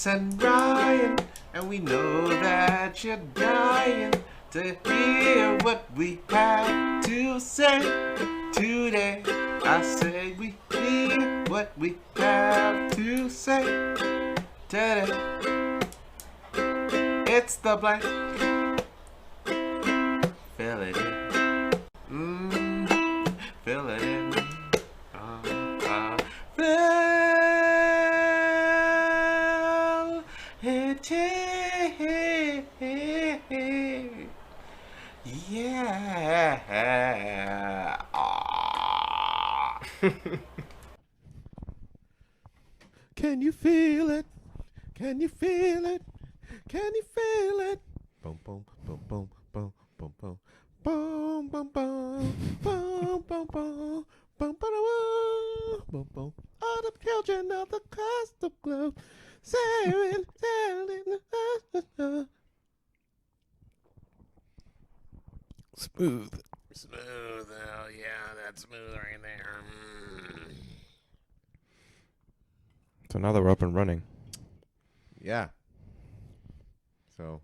Carlos and Ryan, and we know that you're dying to hear what we have to say today. I say we hear what we have to say today. It's the blank. Fill it in. Fill it in. Fill it in. Yeah. Can you feel it? Can you feel it? Can you feel it? Boom, boom, boom, boom, boom, boom, boom. Boom, boom, boom, boom, boom, boom, boom, boom, boom. All the children of the coast of globe sailing, sailing. Smooth. Smooth. Oh, yeah, that's smooth right there. So now that we're up and running. Yeah. So,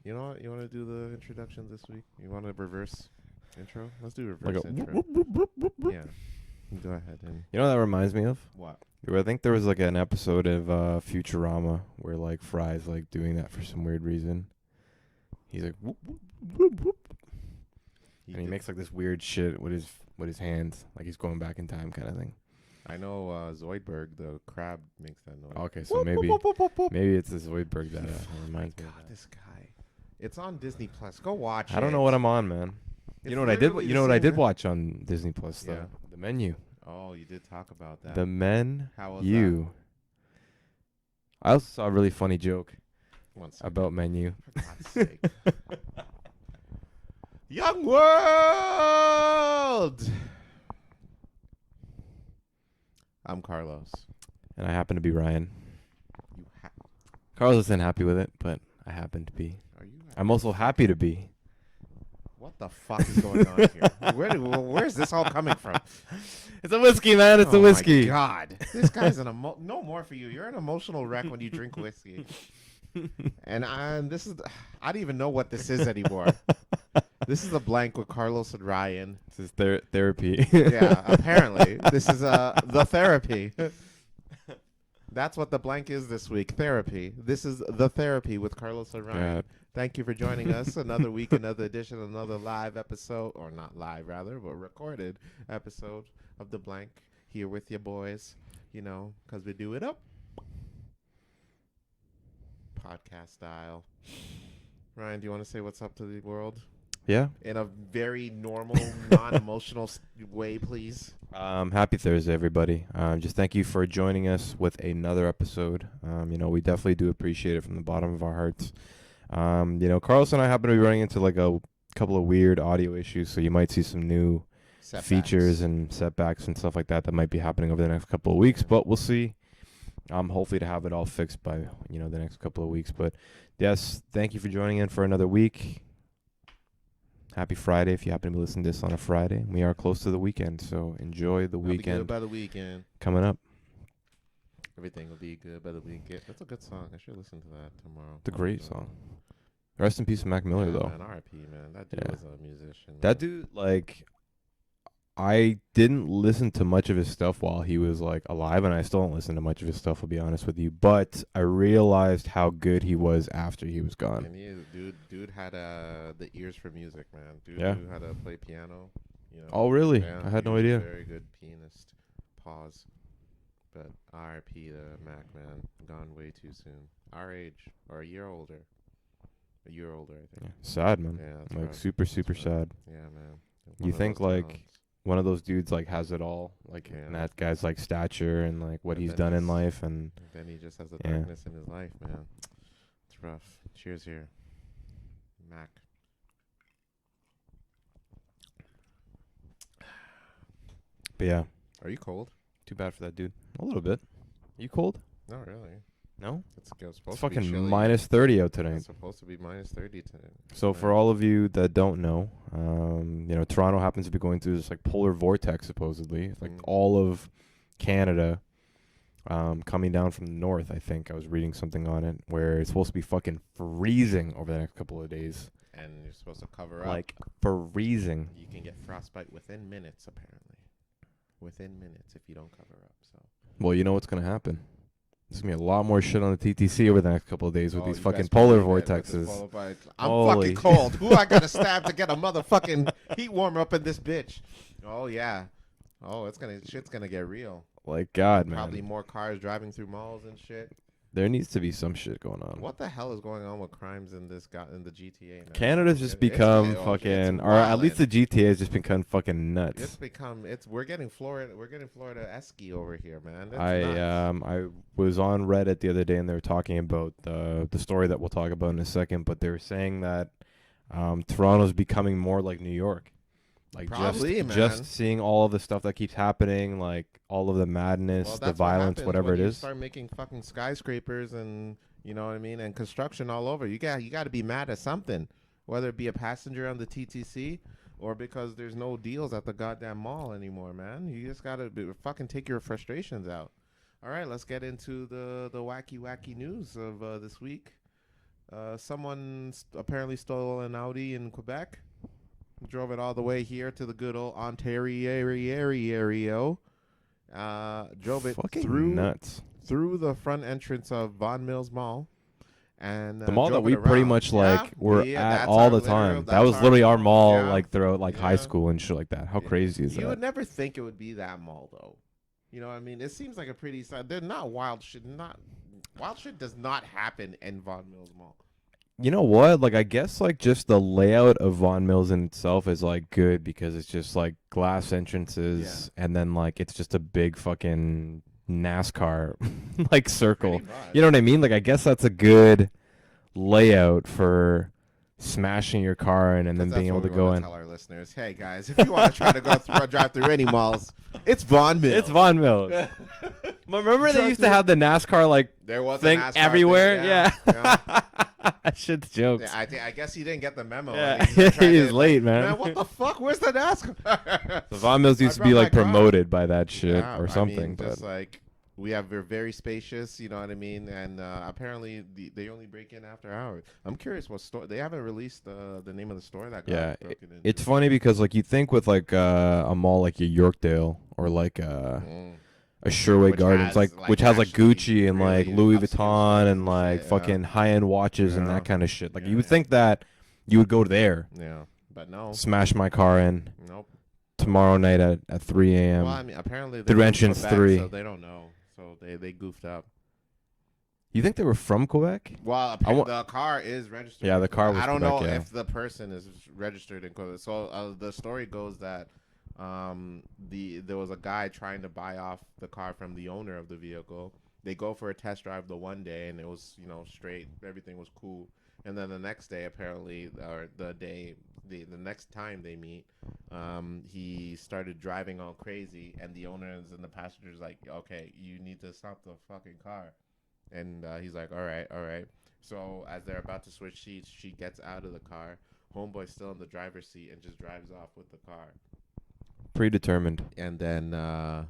you know what? You want to do the introduction this week? You want to reverse intro? Let's do reverse intro. Yeah. Go ahead. And You know what that reminds me of? what? I think there was like an episode of Futurama where like Fry's like doing that for some weird reason. He's like whoop, whoop, whoop, whoop. And he makes like this weird shit with his hands, like he's going back in time kind of thing. I know Zoidberg, the crab, makes that noise. Okay, so maybe it's the Zoidberg that reminds me of that. This guy. It's on Disney Plus. Go watch it. I don't know what I'm on, man. It's You know what I did? literally You the know what I same did thing. watch on Disney Plus though? Yeah. The Menu. Oh, you did talk about that. The Men. How was You. I also saw a really funny joke that? One second. about Menu. For God's sake. Young World! I'm Carlos. And I happen to be Ryan. You Carlos isn't happy with it, but I happen to be. Are you? I'm also happy to be. What the fuck is going on here? Where's this all coming from? It's a whiskey, man. It's a whiskey. Oh my God, this guy's no more for you. You're an emotional wreck when you drink whiskey. And I don't even know what this is anymore. This is a blank with Carlos and Ryan. This is therapy. Yeah, apparently this is the therapy. That's what the blank is this week. Therapy. This is the therapy with Carlos and Ryan. God. Thank you for joining us. Another week, another edition, another live episode, or not live rather, but recorded episode of the blank here with you boys. You know, because we do it up podcast style. Ryan, do you want to say what's up to the world Yeah. in a very normal, non-emotional way, please? Happy Thursday, everybody. Just thank you for joining us with another episode. We definitely do appreciate it from the bottom of our hearts. Carlos and I happen to be running into like a couple of weird audio issues, so you might see some new features and setbacks and stuff like that might be happening over the next couple of weeks, but we'll see. Hopefully to have it all fixed by, the next couple of weeks. But yes, thank you for joining in for another week. Happy Friday if you happen to be listening to this on a Friday. We are close to the weekend, so enjoy the I'll be weekend good by the weekend. coming up. Everything will be good by the weekend. That's a good song. I should listen to that tomorrow. It's a great song. Rest in peace to Mac Miller, though. Man, R.I.P., man. That dude Yeah. was a musician. That man. dude, like, I didn't listen to much of his stuff while he was, like, alive, and I still don't listen to much of his stuff, I'll be honest with you. But I realized how good he was after he was gone. And dude had the ears for music, man. Dude Yeah. knew how to play piano. Oh, really? Yeah, I had he no was idea. A very good pianist. Pause. But R.I.P. to Mac, man. Gone way too soon. Our age, or a year older. I think. Yeah. Sad, man. Yeah, that's Like, rough. super, super That's rough. sad. Yeah, man. You of think, those like, talents. one of those dudes, like, has it all, like, Yeah. and that guy's, like, stature and, like, what And he's then done in he's- life, and Then he just has the Yeah. darkness in his life, man. It's rough. Cheers here. Mac. but yeah, Are you cold? too bad for that dude. A little bit. You cold? Not really. No? It's supposed It's to be fucking chilly. minus 30 out today. It's supposed to be minus 30 today. So for all of you that don't know, Toronto happens to be going through this like polar vortex supposedly. Like Mm. all of Canada, coming down from the north. I think I was reading something on it where it's supposed to be fucking freezing over the next couple of days. And you're supposed to cover up. Like freezing. You can get frostbite within minutes, apparently. Within minutes if you don't cover up. So. Well, you know what's gonna happen. There's gonna be a lot more shit on the TTC over the next couple of days with these fucking polar vortexes. I'm fucking cold. Who I gotta stab to get a motherfucking heat warmer up in this bitch? Oh yeah. Oh, shit's gonna get real. Like God, man. Probably more cars driving through malls and shit. There needs to be some shit going on. What the hell is going on with crimes in the GTA? Man? Canada's just become fucking, or at least the GTA has just become fucking nuts. We're getting Florida-esque over here, man. I was on Reddit the other day and they were talking about the story that we'll talk about in a second, but they were saying that Toronto's becoming more like New York. Like probably, just seeing all of the stuff that keeps happening, like all of the madness, the violence, whatever it is. Start making fucking skyscrapers and you know what I mean, and construction all over. You got to be mad at something, whether it be a passenger on the TTC or because there's no deals at the goddamn mall anymore, man. You just gotta fucking take your frustrations out. All right, let's get into the wacky news of this week. Someone apparently stole an Audi in Quebec. Drove it all the way here to the good old Ontario. Drove it through the front entrance of Vaughan Mills Mall. And the mall that we pretty much were at all the time. That was literally our mall like throughout like high school and shit like that. How crazy is that? You would never think it would be that mall though. You know what I mean? It seems like a pretty they're not wild shit. Wild shit does not happen in Vaughan Mills Mall. You know what? Like, I guess, like, just the layout of Vaughan Mills in itself is, like, good because it's just, like, glass entrances and then, like, it's just a big fucking NASCAR, like, circle. You know what I mean? Like, I guess that's a good layout for smashing your car in and then being able to go in. Tell our listeners, hey, guys, if you want to try to go drive through any malls, it's Vaughan Mills. It's Vaughan Mills. Remember they used to have the NASCAR, like, thing everywhere? Yeah. That shit's jokes. Yeah, I guess he didn't get the memo. Yeah. He's late, man. What the fuck? Where's the NASCAR? So Vaughan Mills used to be like promoted by that shit or something. I mean, just like we're very spacious, you know what I mean? And apparently they only break in after hours. I'm curious what store. They haven't released the name of the store that got broken into. It's funny because like you think with like a mall like a Yorkdale or like a Sherway Gardens, which has like Gucci and like Louis Vuitton and like fucking high-end watches and that kind of shit. Like you would think that you would go there. Yeah, but no. Smash my car in. Nope. Tomorrow night at 3 a.m. Well, I mean, apparently through entrance 3. So they don't know. So they goofed up. You think they were from Quebec? Well, the car is registered. Yeah, the car was. I don't Quebec, know if the person is registered in Quebec. So the story goes that. There was a guy trying to buy off the car from the owner of the vehicle. They go for a test drive the one day and it was, straight. Everything was cool. And then the next day, apparently, or the next time they meet, he started driving all crazy and the owners and the passengers like, okay, you need to stop the fucking car. And he's like, all right. So as they're about to switch seats, she gets out of the car. Homeboy's still in the driver's seat and just drives off with the car. Predetermined. And then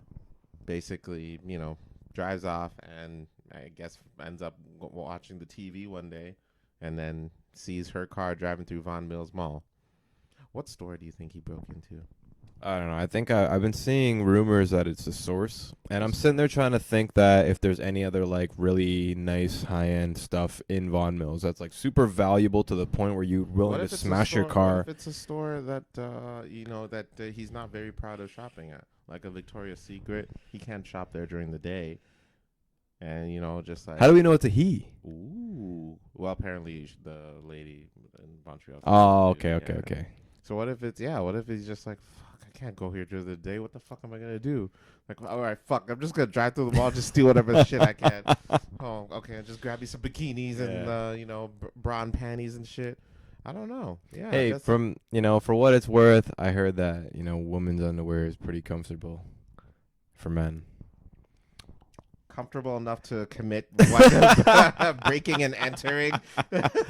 basically, drives off and I guess ends up watching the TV one day and then sees her car driving through Vaughan Mills Mall. What store do you think he broke into? I don't know. I think I've been seeing rumors that it's a Source. And I'm sitting there trying to think that if there's any other like really nice high-end stuff in Vaughan Mills that's like super valuable to the point where you're willing to smash your car. What if it's a store that, that he's not very proud of shopping at? Like a Victoria's Secret. He can't shop there during the day. And, just like... How do we know it's a he? Ooh. Well, apparently the lady in Montreal. Oh, okay. So what if he's just like... I can't go here during the day. What the fuck am I gonna do? Like, all right, fuck. I'm just gonna drive through the mall, just steal whatever shit I can. Oh, okay. Just grab me some bikinis and bra and panties and shit. I don't know. Yeah. Hey, for what it's worth, I heard that women's underwear is pretty comfortable for men. Comfortable enough to commit breaking and entering,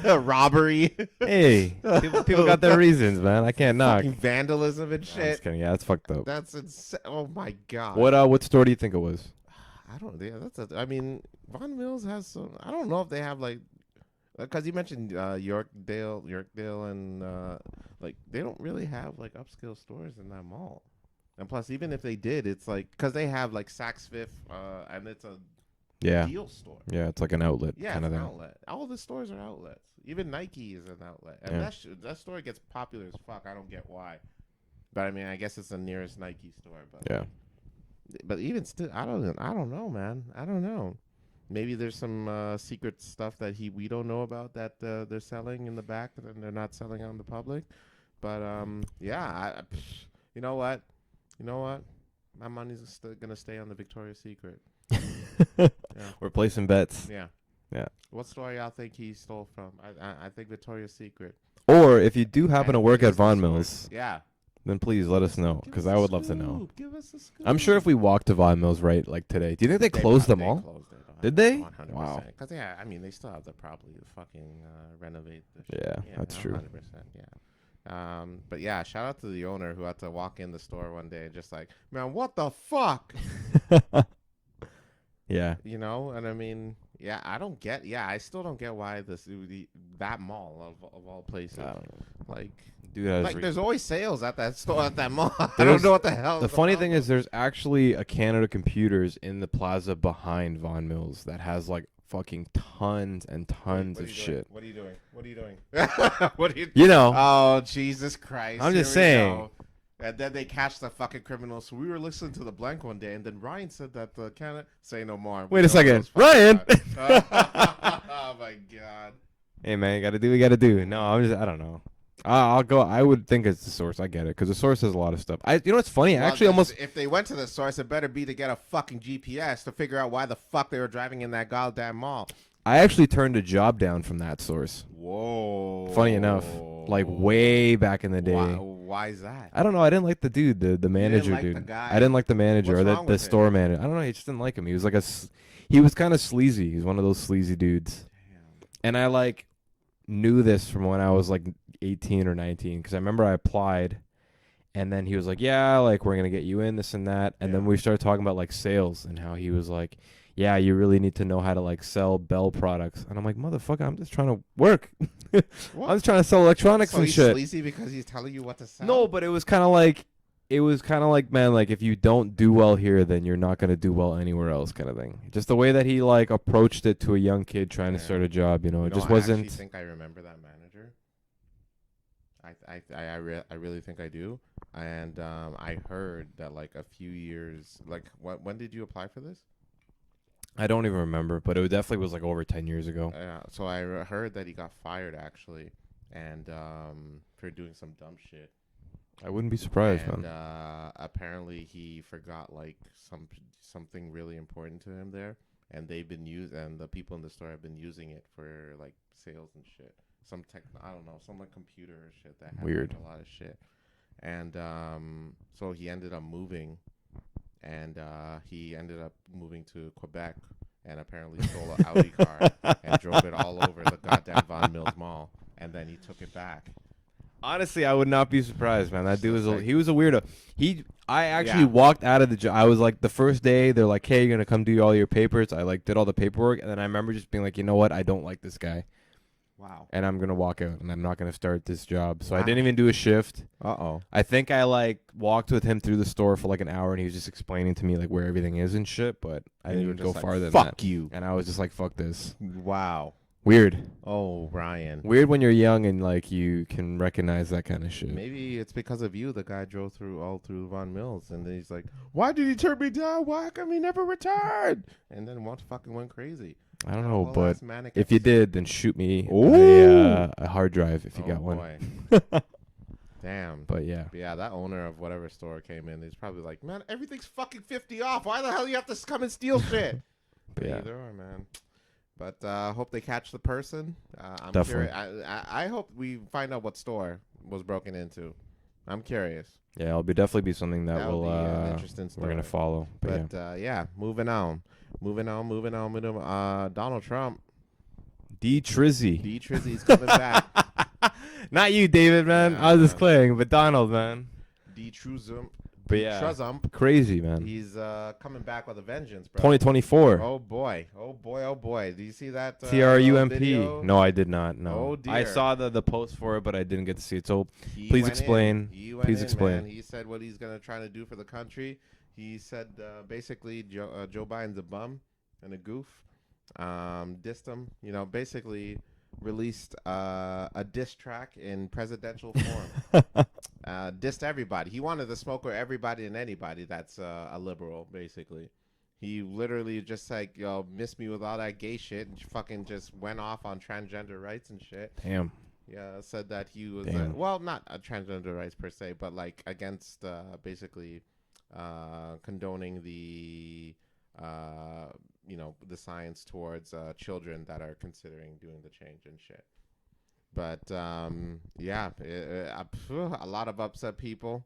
robbery. Hey, people got their reasons, man. I can't knock. Vandalism and shit. I'm just kidding. Yeah, that's fucked up. That's insane. Oh my god. What store do you think it was? I don't. Yeah, I mean, Vaughan Mills has some. I don't know if they have like, because you mentioned Yorkdale, and like they don't really have like upscale stores in that mall. And plus, even if they did, it's like because they have like Saks Fifth, and it's a deal store. Yeah, it's like an outlet. Yeah, kind it's of an thing. outlet. All the stores are outlets. Even Nike is an outlet, and that store gets popular as fuck. I don't get why, but I mean, I guess it's the nearest Nike store. But Yeah. But even still, I don't know, man. I don't know. Maybe there's some secret stuff that we don't know about that they're selling in the back and they're not selling out in the public. But yeah, you know what? My money's gonna stay on the Victoria's Secret. Yeah. We're placing bets. Yeah. Yeah. What store y'all think he stole from? I think Victoria's Secret. Or if you do happen to work at Vaughan Mills, yeah, then please let us know, because I would love to know. Give us a scoop. I'm sure if we walked to Vaughan Mills right like today, do you think they closed them all? Closed it, Did they? 100%. Wow. Because I mean, they still have to probably fucking renovate the shit. Yeah, that's true. 100%. Yeah. But yeah, shout out to the owner who had to walk in the store one day and just like, man, what the fuck? Yeah. You know, and I mean, yeah, I still don't get why that mall of all places, like. Dude, like there's always sales at that store at that mall. I don't know what the hell. The funny thing is, there's actually a Canada Computers in the plaza behind Vaughan Mills that has like fucking tons and tons of shit. What are you doing? What are you doing? What are you? You know. Oh Jesus Christ! I'm just saying. Go. And then they catch the fucking criminals. So we were listening to the Blank one day, and then Ryan said that the Canada say no more. Wait a second, Ryan. Oh my God. Hey man, you gotta do what you gotta do. No, I don't know. I'll go. I would think it's the source. I get it because the source has a lot of stuff. You know what's funny? Well, actually, almost if they went to the source, it better be to get a fucking GPS to figure out why the fuck they were driving in that goddamn mall. I actually turned a job down from that source. Whoa. Funny enough, like way back in the day. Why is that? I don't know. I didn't like the dude, the manager like dude. the guy? I didn't like the manager What's or wrong the with store him? manager. I don't know. He just didn't like him. He was like he was kind of sleazy. He's one of those sleazy dudes. Damn. And I like knew this from when I was like 18 or 19 because I remember I applied, and then he was like, "Yeah, like we're gonna get you in this and that," and then we started talking about like sales and how he was like, "Yeah, you really need to know how to like sell Bell products," and I'm like, "Motherfucker, I'm just trying to work. I'm just trying to sell electronics So and he's shit." sleazy because he's telling you what to sell? No, but it was kind of like, man, like if you don't do well here, then you're not gonna do well anywhere else, kind of thing. Just the way that he like approached it to a young kid trying to start a job, it just wasn't. I actually think I remember that manager. I really think I do. And I heard that like a few years, like when did you apply for this? I don't even remember, but it definitely was like over 10 years ago. So I heard that he got fired actually, and for doing some dumb shit. I wouldn't be surprised, and, man. Apparently he forgot like something really important to him there, and they've been and the people in the store have been using it for like sales and shit. I don't know, some like computer or shit that had Weird. Like, a lot of shit. And so he ended up moving, and he ended up moving to Quebec, and apparently stole an Audi car and drove it all over the goddamn Vaughan Mills Mall, and then he took it back. Honestly, I would not be surprised, man. That dude was he was a weirdo. I actually Yeah. walked out of the job. I was like, the first day, they're like, "Hey, you're gonna come do all your papers." I like did all the paperwork, and then I remember just being like, "You know what? I don't like this guy." Wow. And I'm gonna walk out, and I'm not gonna start this job. So I didn't even do a shift. Uh-oh. I think I like walked with him through the store for like an hour, and he was just explaining to me like where everything is and shit. But I didn't even go farther than that. Fuck you. And I was just like, "Fuck this." Wow. Weird. Oh, Ryan. Weird when you're young and like you can recognize that kind of shit. Maybe it's because of you. The guy drove all through Vaughan Mills, and then he's like, "Why did he turn me down? Why come he never returned?" And then fucking went crazy. I don't know, but manic if you episode. did, then shoot me a hard drive if you got one. Boy. Damn. But yeah. Yeah, that owner of whatever store came in, he's probably like, "Man, everything's fucking 50 off. Why the hell do you have to come and steal shit?" But yeah. Either or, man. But hope they catch the person. I'm Definitely. curious. I hope we find out what store was broken into. I'm curious. Yeah, it'll definitely be something that That'll will be an interesting story. we're gonna follow. But yeah, moving on. Donald Trump. D Trizzy. D Trizzy's coming back. Not you, David, man. Yeah, I was just playing, but Donald, man. D Truzum. But yeah, Trump. crazy, man. He's coming back with a vengeance, bro. 2024. Oh boy. Do you see that? TRUMP. Video? No, I did not. No. Oh dear. I saw the post for it, but I didn't get to see it. So He please went explain. in. Please explain. Man. He said what he's gonna try to do for the country. He said basically Joe Biden's a bum and a goof. Dissed him. You know, basically released a diss track in presidential form. Dissed everybody. He wanted to smoke with everybody and anybody that's a liberal, basically. He literally just like, yo, missed me with all that gay shit and fucking just went off on transgender rights and shit. Damn. Yeah, said that he was, well, not a transgender rights per se, but like against basically condoning the, you know, the science towards children that are considering doing the change and shit. But yeah, a lot of upset people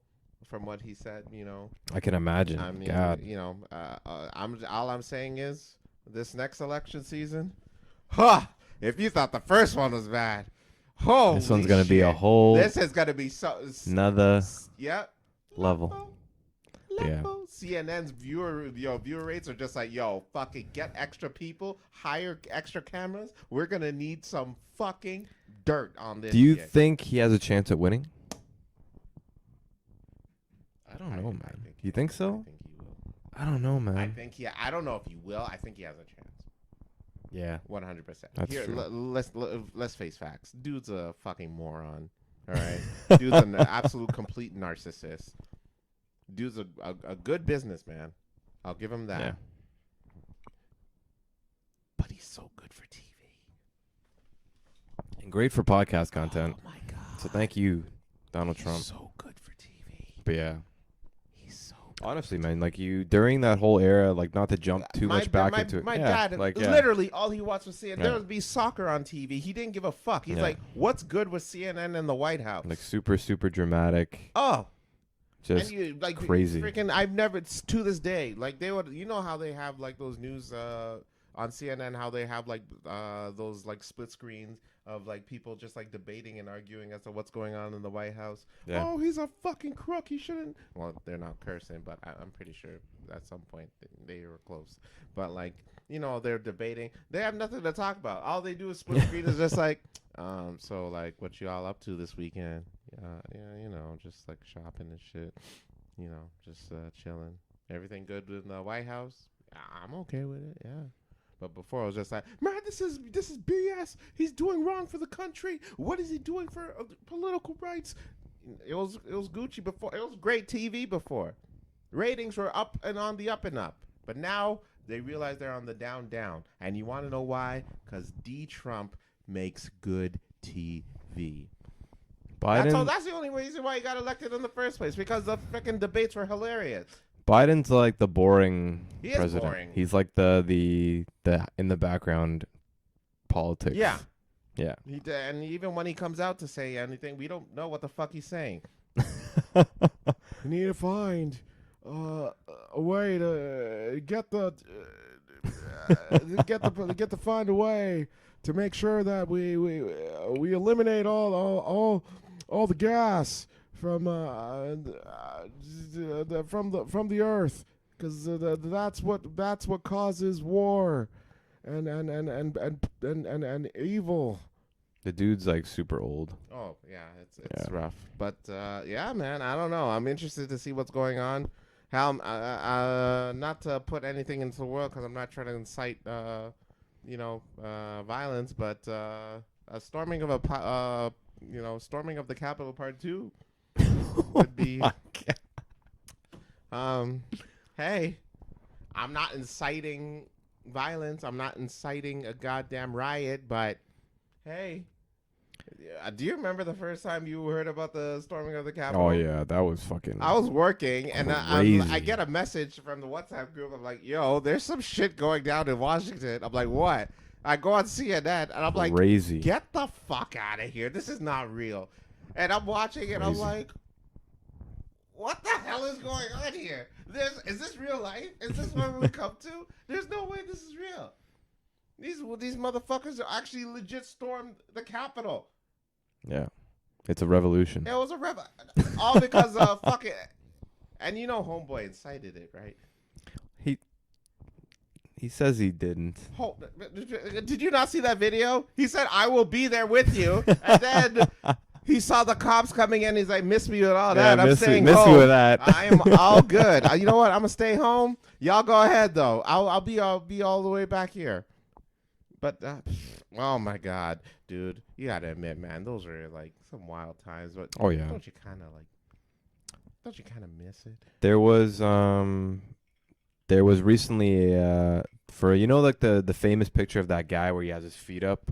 from what he said. You know, I can imagine. I mean, God. you know, all I'm saying is this next election season, huh? If you thought the first one was bad, holy This one's gonna shit. be a whole. This is gonna be so another yep level. Yeah. CNN's viewer rates are just like, yo, fucking get extra people, hire extra cameras. We're gonna need some fucking dirt on this. Do you shit. think he has a chance at winning? I don't know, man. You think so? I think he will. I don't know, man. I don't know if he will. I think he has a chance. Yeah. 100%. That's Here, true. let's face facts. Dude's a fucking moron. All right. Dude's an absolute complete narcissist. Dude's a good businessman. I'll give him that. Yeah. But he's so good for TV. And great for podcast content. Oh my god. So thank you, Donald He's Trump. so good for TV. But yeah. He's so good. Honestly, man, like you during that whole era, like not to jump too much back into it. My Yeah, dad, like, yeah. literally, all he watched was CNN. Yeah. There would be soccer on TV. He didn't give a fuck. He's Yeah. like, what's good with CNN and the White House? Like super, super dramatic. Oh. Just and you, like, crazy. Freaking, I've never, to this day, like they would, you know how they have like those news on CNN, how they have like those like split screens of like people just like debating and arguing as to what's going on in the White House. Yeah. Oh, he's a fucking crook. He shouldn't. Well, they're not cursing, but I'm pretty sure at some point they were close. But like, you know, they're debating. They have nothing to talk about. All they do is split screen is just like, so like, what you all up to this weekend? Yeah, you know, just like shopping and shit. You know, just chilling. Everything good in the White House? I'm okay with it. Yeah. But before I was just like, man, this is BS. He's doing wrong for the country. What is he doing for political rights? It was Gucci before. It was great TV before. Ratings were up and on the up and up. But now they realize they're on the down. And you want to know why? Because Trump makes good TV. Biden. That's the only reason why he got elected in the first place. Because the freaking debates were hilarious. Biden's like the boring He is president. boring. He's like the in the background politics. Yeah. Yeah. And even when he comes out to say anything, we don't know what the fuck he's saying. We need to find a way to get the find a way to make sure that we eliminate all the gas from the earth, because that's what causes war and evil. The dude's like super old. Oh yeah, it's rough. But yeah, man, I don't know. I'm interested to see what's going on. How not to put anything into the world because I'm not trying to incite violence, but a storming of storming of the Capitol Part 2 would be. Hey, I'm not inciting violence. I'm not inciting a goddamn riot, but hey, do you remember the first time you heard about the storming of the Capitol? Oh yeah, that was fucking. I was working, and crazy. I get a message from the WhatsApp group. I'm like, yo, there's some shit going down in Washington. I'm like, what? I go on CNN, and I'm like, crazy. Get the fuck out of here. This is not real. And I'm watching, and I'm like, what the hell is going on here? Is this real life? Is this where we come to? There's no way this is real. These motherfuckers actually legit stormed the Capitol. Yeah, it's a revolution. It was a all because of fucking And you know homeboy incited it, right? He says he didn't. Did you not see that video? He said, I will be there with you. And then he saw the cops coming in. He's like, miss me with all that. I'm staying home. Miss me with that. I am all good. You know what? I'm going to stay home. Y'all go ahead, though. I'll be all the way back here. But, oh, my God, dude. You got to admit, man, those are, like, some wild times. But oh, yeah. Don't you kind of miss it? There was recently for like the famous picture of that guy where he has his feet up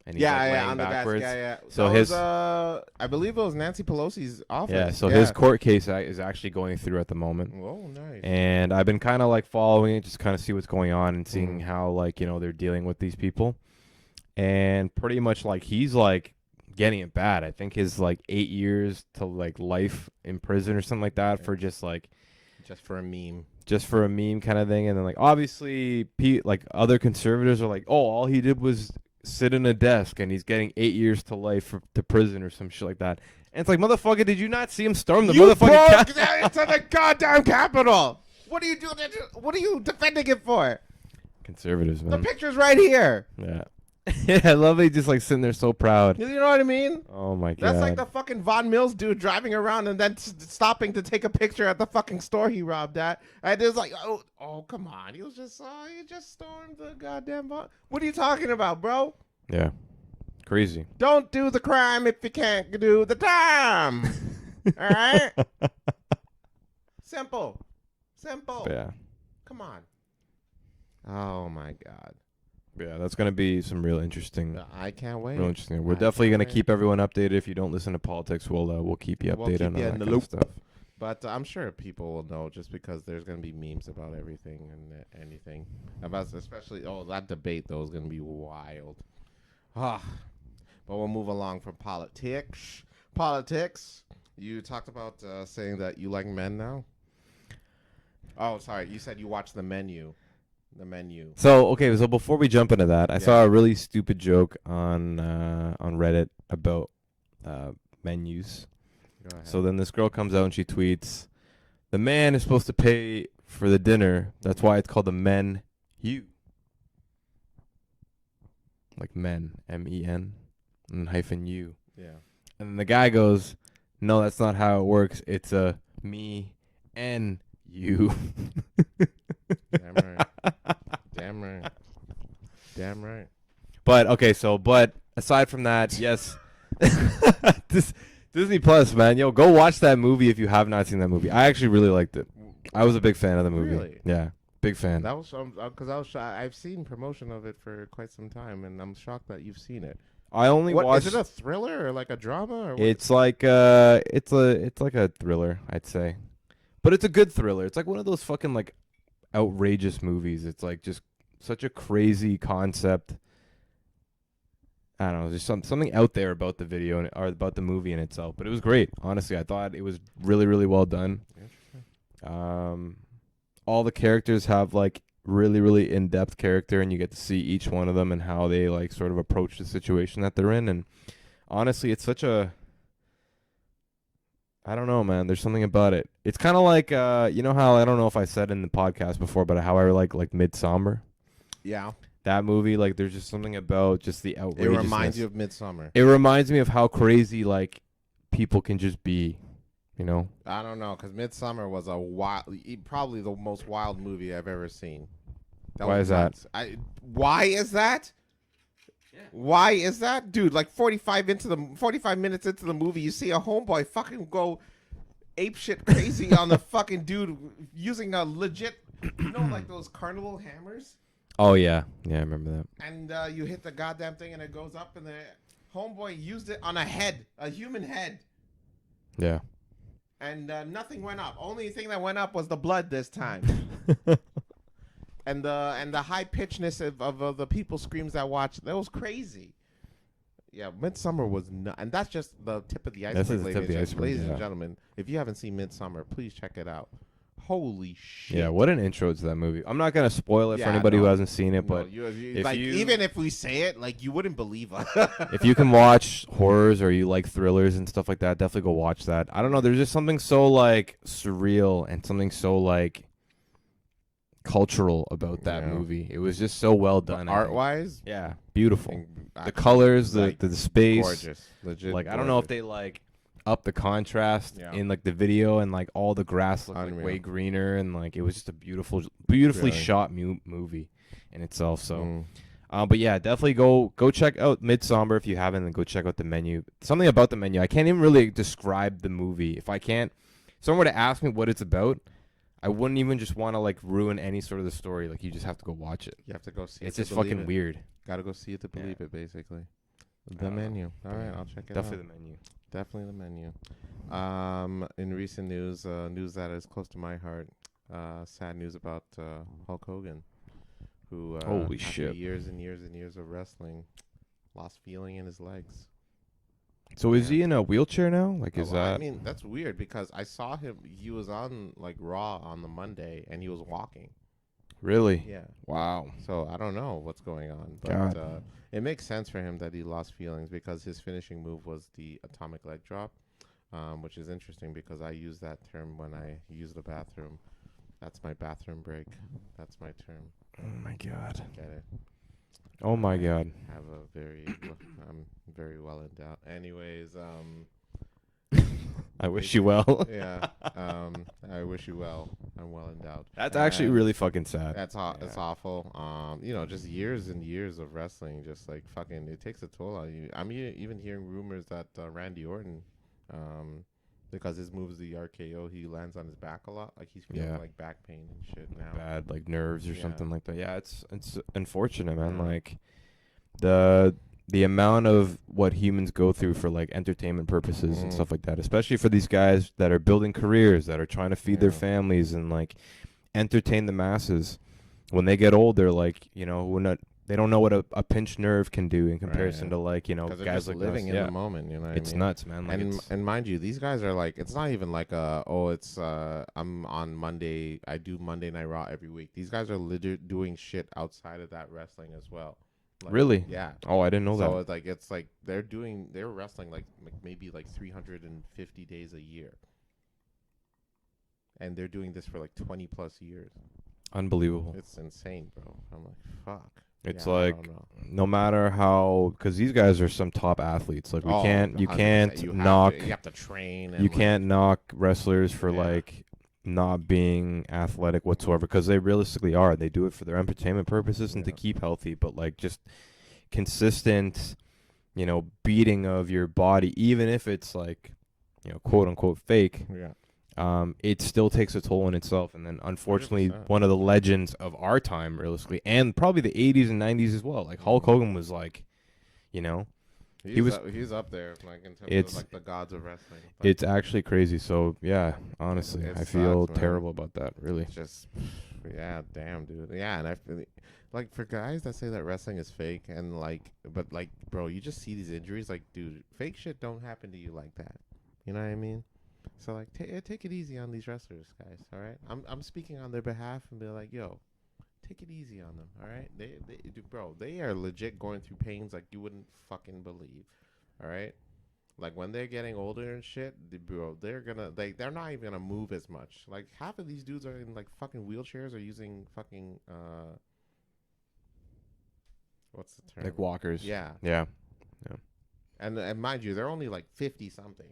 and he's laying on backwards. The desk. Yeah. So his I believe it was Nancy Pelosi's office. Yeah, so his court case is actually going through at the moment. Oh, nice. And I've been kind of like following it, just kind of see what's going on and seeing how like, they're dealing with these people. And pretty much like he's like getting it bad. I think his like 8 years to like life in prison or something like that for just for a meme kind of thing. And then like obviously like other conservatives are like, oh, all he did was sit in a desk and he's getting 8 years to life to prison or some shit like that. And it's like, motherfucker, did you not see him storm the motherfucking into the goddamn Capitol? What are you doing? What are you defending it for? Conservatives, man. The picture's right here. Yeah. Yeah, I love it. Just like sitting there so proud. You know what I mean? Oh my God. That's like the fucking Vaughan Mills dude driving around and then stopping to take a picture at the fucking store he robbed at. And it's like, oh, come on. He just stormed the goddamn Vaughan. What are you talking about, bro? Yeah. Crazy. Don't do the crime if you can't do the time. All right? Simple. Yeah. Come on. Oh my God. Yeah, that's going to be some real interesting. I can't wait. Real interesting. We're definitely going to keep everyone updated. If you don't listen to politics, we'll keep you updated on all that kind of stuff. But I'm sure people will know just because there's going to be memes about everything and anything. About especially, that debate, though, is going to be wild. But we'll move along from politics. You talked about saying that you like men now? Oh, sorry. You said you watched The Menu. So before we jump into that, I saw a really stupid joke on Reddit about menus. Go ahead. So then this girl comes out and she tweets, "The man is supposed to pay for the dinner. That's why it's called the men you." Like men, MEN, and hyphen U. Yeah. And then the guy goes, "No, that's not how it works. It's a me and you." Damn right. But aside from that, yes, this Disney Plus, man, go watch that movie if you have not seen that movie. I actually really liked it. I was a big fan of the movie. Really? Yeah, big fan. That was because I've seen promotion of it for quite some time, and I'm shocked that you've seen it. I only watched. Is it a thriller or like a drama? Or what? It's like it's like a thriller, I'd say, but it's a good thriller. It's like one of those fucking like outrageous movies. It's like just such a crazy concept. I don't know, there's something out there about the video or about the movie in itself, but it was great. Honestly, I thought it was really, really well done. All the characters have like really, really in-depth character, and you get to see each one of them and how they like sort of approach the situation that they're in. And honestly, it's such a, I don't know, man. There's something about it. It's kind of like, you know how, I don't know if I said in the podcast before, but how I like Midsommar. Yeah. That movie, like, there's just something about just the outrageousness. It reminds you of Midsommar. It reminds me of how crazy, like, people can just be, you know? I don't know, because Midsommar was probably the most wild movie I've ever seen. Why is that? Why is that? Yeah. Why is that? Dude, like 45 minutes into the movie, you see a homeboy fucking go apeshit crazy on the fucking dude using a legit, like those carnival hammers? Oh, yeah. Yeah, I remember that. And you hit the goddamn thing and it goes up, and the homeboy used it on a human head. Yeah. And nothing went up. Only thing that went up was the blood this time. and the high pitchedness of the people screams that watch. That was crazy. Yeah, Midsommar was and that's just the tip of the iceberg, ladies and gentlemen. If you haven't seen Midsommar, please check it out. Holy shit. Yeah, what an intro to that movie. I'm not gonna spoil it for anybody who hasn't seen it, but even if we say it, like, you wouldn't believe us. if you can watch horrors or you like thrillers and stuff like that, definitely go watch that. I don't know, there's just something so like surreal and something so like cultural about that movie. It was just so well done. Art wise, yeah, beautiful. The colors, the space, gorgeous, legit. Like I don't know if they like up the contrast in like the video, and like all the grass looked like way greener, and like it was just a beautifully shot movie in itself. So but yeah, definitely go check out Midsommar if you haven't, and go check out the menu. Something about the menu, I can't even really describe the movie. If someone were to ask me what it's about, I wouldn't even just want to like ruin any sort of the story. Like, you just have to go watch it. You have to go see it. It's just fucking weird. Gotta go see it to believe it, basically. The menu. All right, I'll check it out. Definitely the menu. Definitely the menu. In recent news, news that is close to my heart, sad news about Hulk Hogan, who holy after shit, years and years and years of wrestling, lost feeling in his legs. So is he in a wheelchair now? Like, is that? I mean, that's weird because I saw him. He was on like Raw on the Monday, and he was walking. Really? Yeah. Wow. So I don't know what's going on, but it makes sense for him that he lost feelings because his finishing move was the atomic leg drop, which is interesting because I use that term when I use the bathroom. That's my bathroom break. That's my term. Oh my god. Get it? Oh my god. I'm very well endowed. Anyways, I wish you well. Yeah. I wish you well. I'm well endowed. That's actually really fucking sad. That's It's awful. Just years and years of wrestling, just like fucking, it takes a toll on you. I'm even hearing rumors that Randy Orton, because his moves the RKO, he lands on his back a lot. Like, he's feeling like back pain and shit now. Bad, like nerves or something like that. Yeah, it's unfortunate, man. Yeah. Like the amount of what humans go through for like entertainment purposes and stuff like that, especially for these guys that are building careers, that are trying to feed their families and like entertain the masses. When they get old, they're like, they don't know what a pinched nerve can do in comparison to like, guys like living us. in the moment. You know, what it's I mean? nuts, man. Like, and mind you, these guys are like, it's not even like I'm on Monday. I do Monday Night Raw every week. These guys are legit doing shit outside of that wrestling as well. Like, really? Yeah. Oh, I didn't know that. So it's like they're wrestling like maybe like 350 days a year, and they're doing this for like 20 plus years. Unbelievable. It's insane, bro. I'm like, fuck. It's like, no matter how, because these guys are some top athletes. Like, you can't knock. You have to train. You can't knock wrestlers for like not being athletic whatsoever, because they realistically are. They do it for their entertainment purposes and to keep healthy, but like just consistent, beating of your body, even if it's like, quote unquote fake. Yeah. It still takes a toll on itself. And then unfortunately, 100%. One of the legends of our time, realistically, and probably the 80s and 90s as well. Like, Hulk Hogan was like, he's up there, like, in terms of like the gods of wrestling. But it's actually crazy. So yeah, honestly, I feel terrible about that. Really, just damn, dude. Yeah, and I feel like for guys that say that wrestling is fake and like, but like, bro, you just see these injuries. Like, dude, fake shit don't happen to you like that. You know what I mean? So like, take it easy on these wrestlers, guys. All right, I'm speaking on their behalf and be like, yo, take it easy on them. All right, they are legit going through pains like you wouldn't fucking believe. All right, like when they're getting older and shit, they're not even gonna move as much. Like, half of these dudes are in like fucking wheelchairs or using fucking what's the term? like walkers. Yeah. And mind you, they're only like 50 something.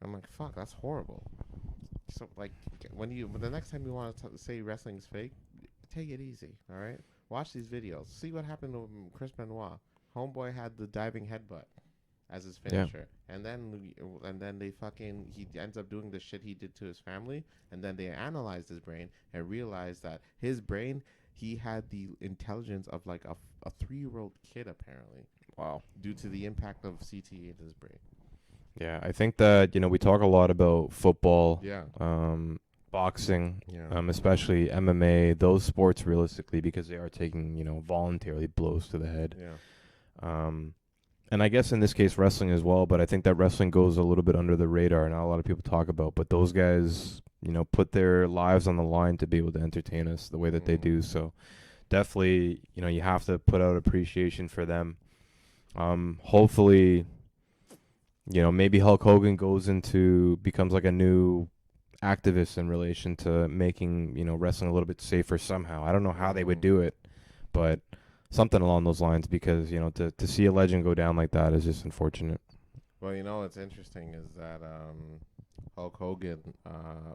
I'm like, fuck, that's horrible. So like, when the next time you want to say wrestling's fake, take it easy, all right? Watch these videos. See what happened to Chris Benoit. Homeboy had the diving headbutt as his finisher, and then he ends up doing the shit he did to his family, and then they analyzed his brain and realized that his brain, he had the intelligence of like a 3-year-old kid apparently. Wow. Due to the impact of CTE in his brain. Yeah, I think that, we talk a lot about football, boxing, especially MMA, those sports realistically, because they are taking, voluntarily blows to the head. Yeah. and I guess in this case wrestling as well, but I think that wrestling goes a little bit under the radar, not a lot of people talk about. But those guys, put their lives on the line to be able to entertain us the way that they do. So definitely, you have to put out appreciation for them. Hopefully, maybe Hulk Hogan becomes like a new activist in relation to making, wrestling a little bit safer somehow. I don't know how they would do it, but something along those lines, because, to see a legend go down like that is just unfortunate. Well, what's interesting is that Hulk Hogan,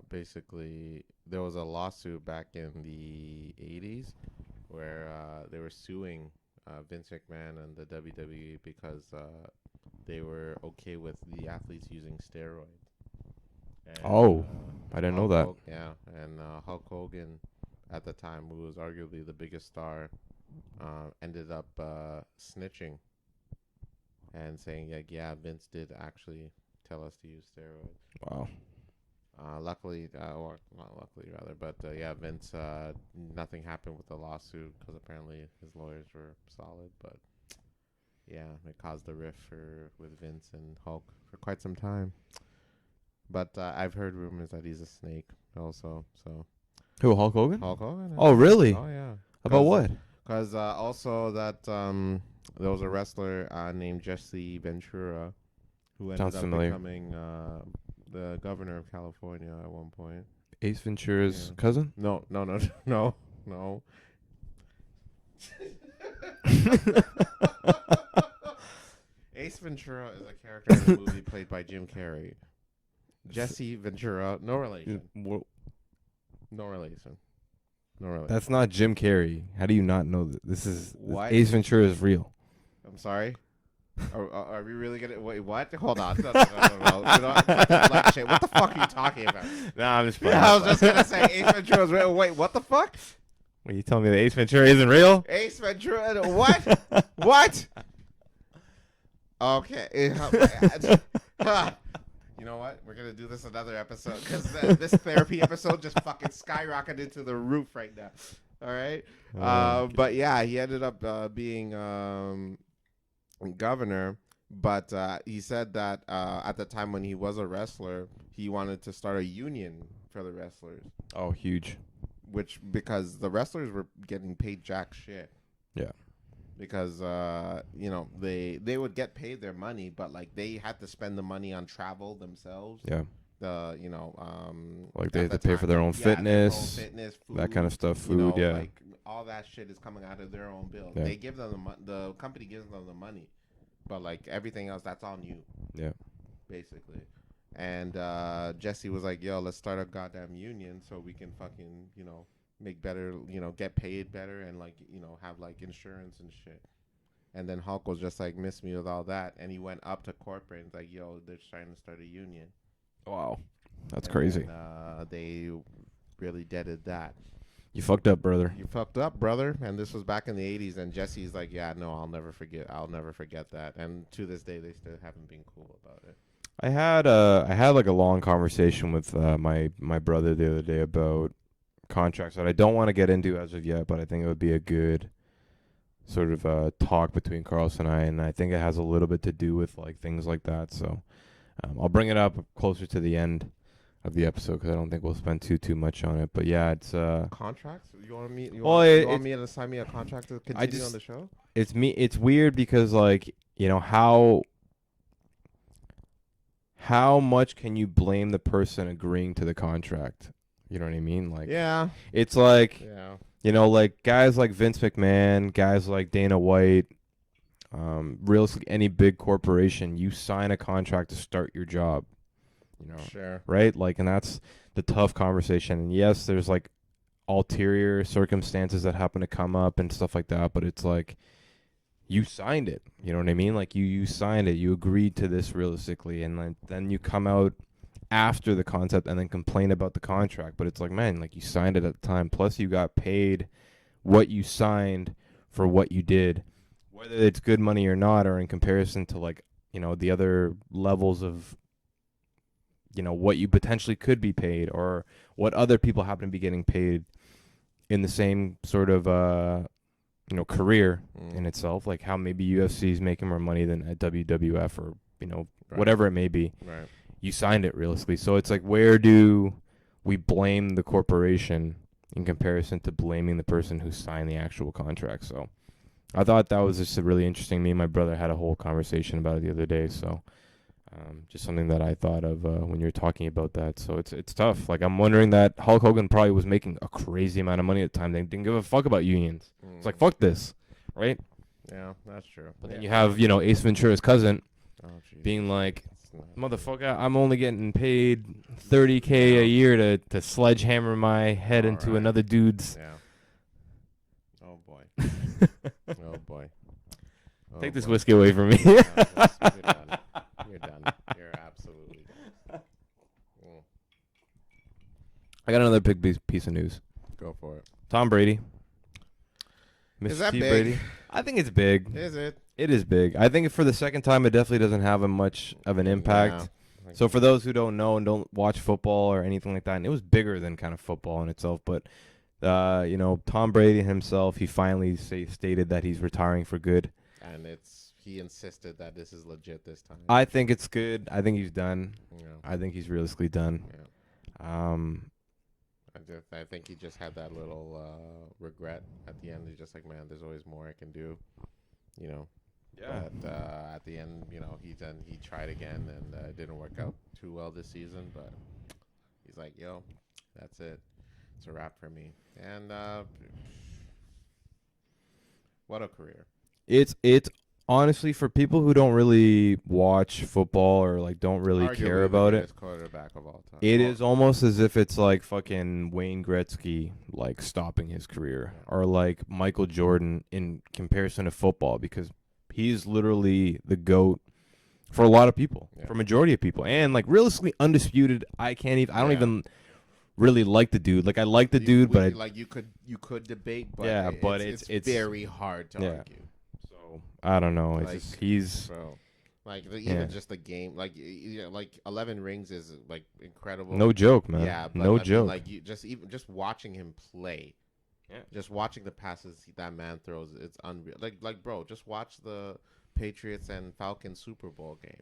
basically, there was a lawsuit back in the 80s where they were suing Vince McMahon and the WWE because they were okay with the athletes using steroids. And, I didn't know that. And Hulk Hogan, at the time, who was arguably the biggest star, ended up snitching and saying, Vince did actually tell us to use steroids. Wow. Luckily, or not luckily rather, but Vince, nothing happened with the lawsuit because apparently his lawyers were solid. But it caused a rift with Vince and Hulk for quite some time. But I've heard rumors that he's a snake also. So who, Hulk Hogan? Hulk Hogan. Oh, really? Oh, yeah. About what? Because also that there was a wrestler named Jesse Ventura who ended up becoming the governor of California at one point. Ace Ventura's cousin? No. Ace Ventura is a character in the movie played by Jim Carrey. Jesse Ventura, no relation. No relation. That's not Jim Carrey. How do you not know that? This what? Ace Ventura is real. I'm sorry. Are we really gonna wait? What? Hold on. No. Like shit. What the fuck are you talking about? Nah, I'm just playing. I was just gonna say Ace Ventura is real. Wait, what the fuck? Are you telling me that Ace Ventura isn't real? Ace Ventura? What? What? Okay. You know what? We're going to do this another episode because this therapy episode just fucking skyrocketed to the roof right now. All right? But yeah, he ended up being governor. But he said that at the time when he was a wrestler, he wanted to start a union for the wrestlers. Oh, huge. Because the wrestlers were getting paid jack shit. Yeah. Because they would get paid their money, but like they had to spend the money on travel themselves. Yeah. Like they had to pay for their own fitness, food, that kind of stuff. Food, like all that shit is coming out of their own bill. Yeah. They give them the company gives them the money, but like everything else, that's on you. Yeah. Basically. And Jesse was like, "Yo, let's start a goddamn union so we can fucking make better, get paid better and like, have like insurance and shit." And then Hulk was just like, "Miss me with all that." And he went up to corporate and was like, "Yo, they're trying to start a union." Wow. That's crazy. And, they really did that. You fucked up, brother. You fucked up, brother. And this was back in the 80s. And Jesse's like, "Yeah, no, I'll never forget that." And to this day, they still haven't been cool about it. I had like a long conversation with my brother the other day about contracts that I don't want to get into as of yet, but I think it would be a good sort of talk between Carlos and I think it has a little bit to do with like things like that. So I'll bring it up closer to the end of the episode because I don't think we'll spend too much on it. But yeah, it's contracts. You want me? You want me to sign me a contract to continue on the show? It's weird because like how much can you blame the person agreeing to the contract? You know what I mean? Like, yeah, it's like, like guys like Vince McMahon, guys like Dana White, realistically any big corporation, you sign a contract to start your job, sure, right? Like, and that's the tough conversation. And yes, there's like ulterior circumstances that happen to come up and stuff like that, but it's like, you signed it, you know what I mean? Like you signed it, you agreed to this realistically, and then you come out after the concept and then complain about the contract. But it's like, man, like you signed it at the time, plus you got paid what you signed for what you did, whether it's good money or not, or in comparison to like, the other levels of, what you potentially could be paid or what other people happen to be getting paid in the same sort of career in itself, like how maybe UFC is making more money than at WWF or whatever it may be. Right. You signed it realistically, so it's like, where do we blame the corporation in comparison to blaming the person who signed the actual contract? So I thought that was just a really interesting. Me and my brother had a whole conversation about it the other day. So just something that I thought of when you're talking about that. So it's tough. Like, I'm wondering that Hulk Hogan probably was making a crazy amount of money at the time. They didn't give a fuck about unions. It's like, fuck this, right? Yeah, that's true. But then you have, Ace Ventura's cousin being like, not motherfucker, I'm only getting paid $30K a year to sledgehammer my head into another dude's. Yeah. Oh boy. Oh boy. Take this whiskey away from me. You're done. You're done. You're absolutely done. I got another big piece of news. Go for it. Tom Brady. Is that T. big? Brady. I think it's big. Is it? It is big. I think for the second time, it definitely doesn't have much of an impact. Yeah. So for those who don't know and don't watch football or anything like that, and it was bigger than kind of football in itself, but Tom Brady himself, he finally stated that he's retiring for good. And he insisted that this is legit this time. I think it's good. I think he's done. Yeah. I think he's realistically done. Yeah. I think he just had that little regret at the end. He's just like, man, there's always more I can do, Yeah. But at the end, he tried again, and it didn't work out too well this season. But he's like, yo, that's it. It's a wrap for me. And what a career. It's honestly, for people who don't really watch football or like don't really Arguably care the about it, greatest quarterback of all time. it is almost as if it's like fucking Wayne Gretzky like stopping his career, or like Michael Jordan in comparison to football, because he's literally the GOAT for a lot of people, for a majority of people, and like realistically undisputed. I don't even really like the dude. Like, I like the dude, but you could debate, but it's very hard to argue. So I don't know. It's Like, just he's Bro, even just the game, like 11 rings is like incredible. no joke, man. Yeah, but no I mean, joke. like just watching him play, just watching the passes that man throws, it's unreal. Like bro, just watch the Patriots and Falcons Super Bowl game.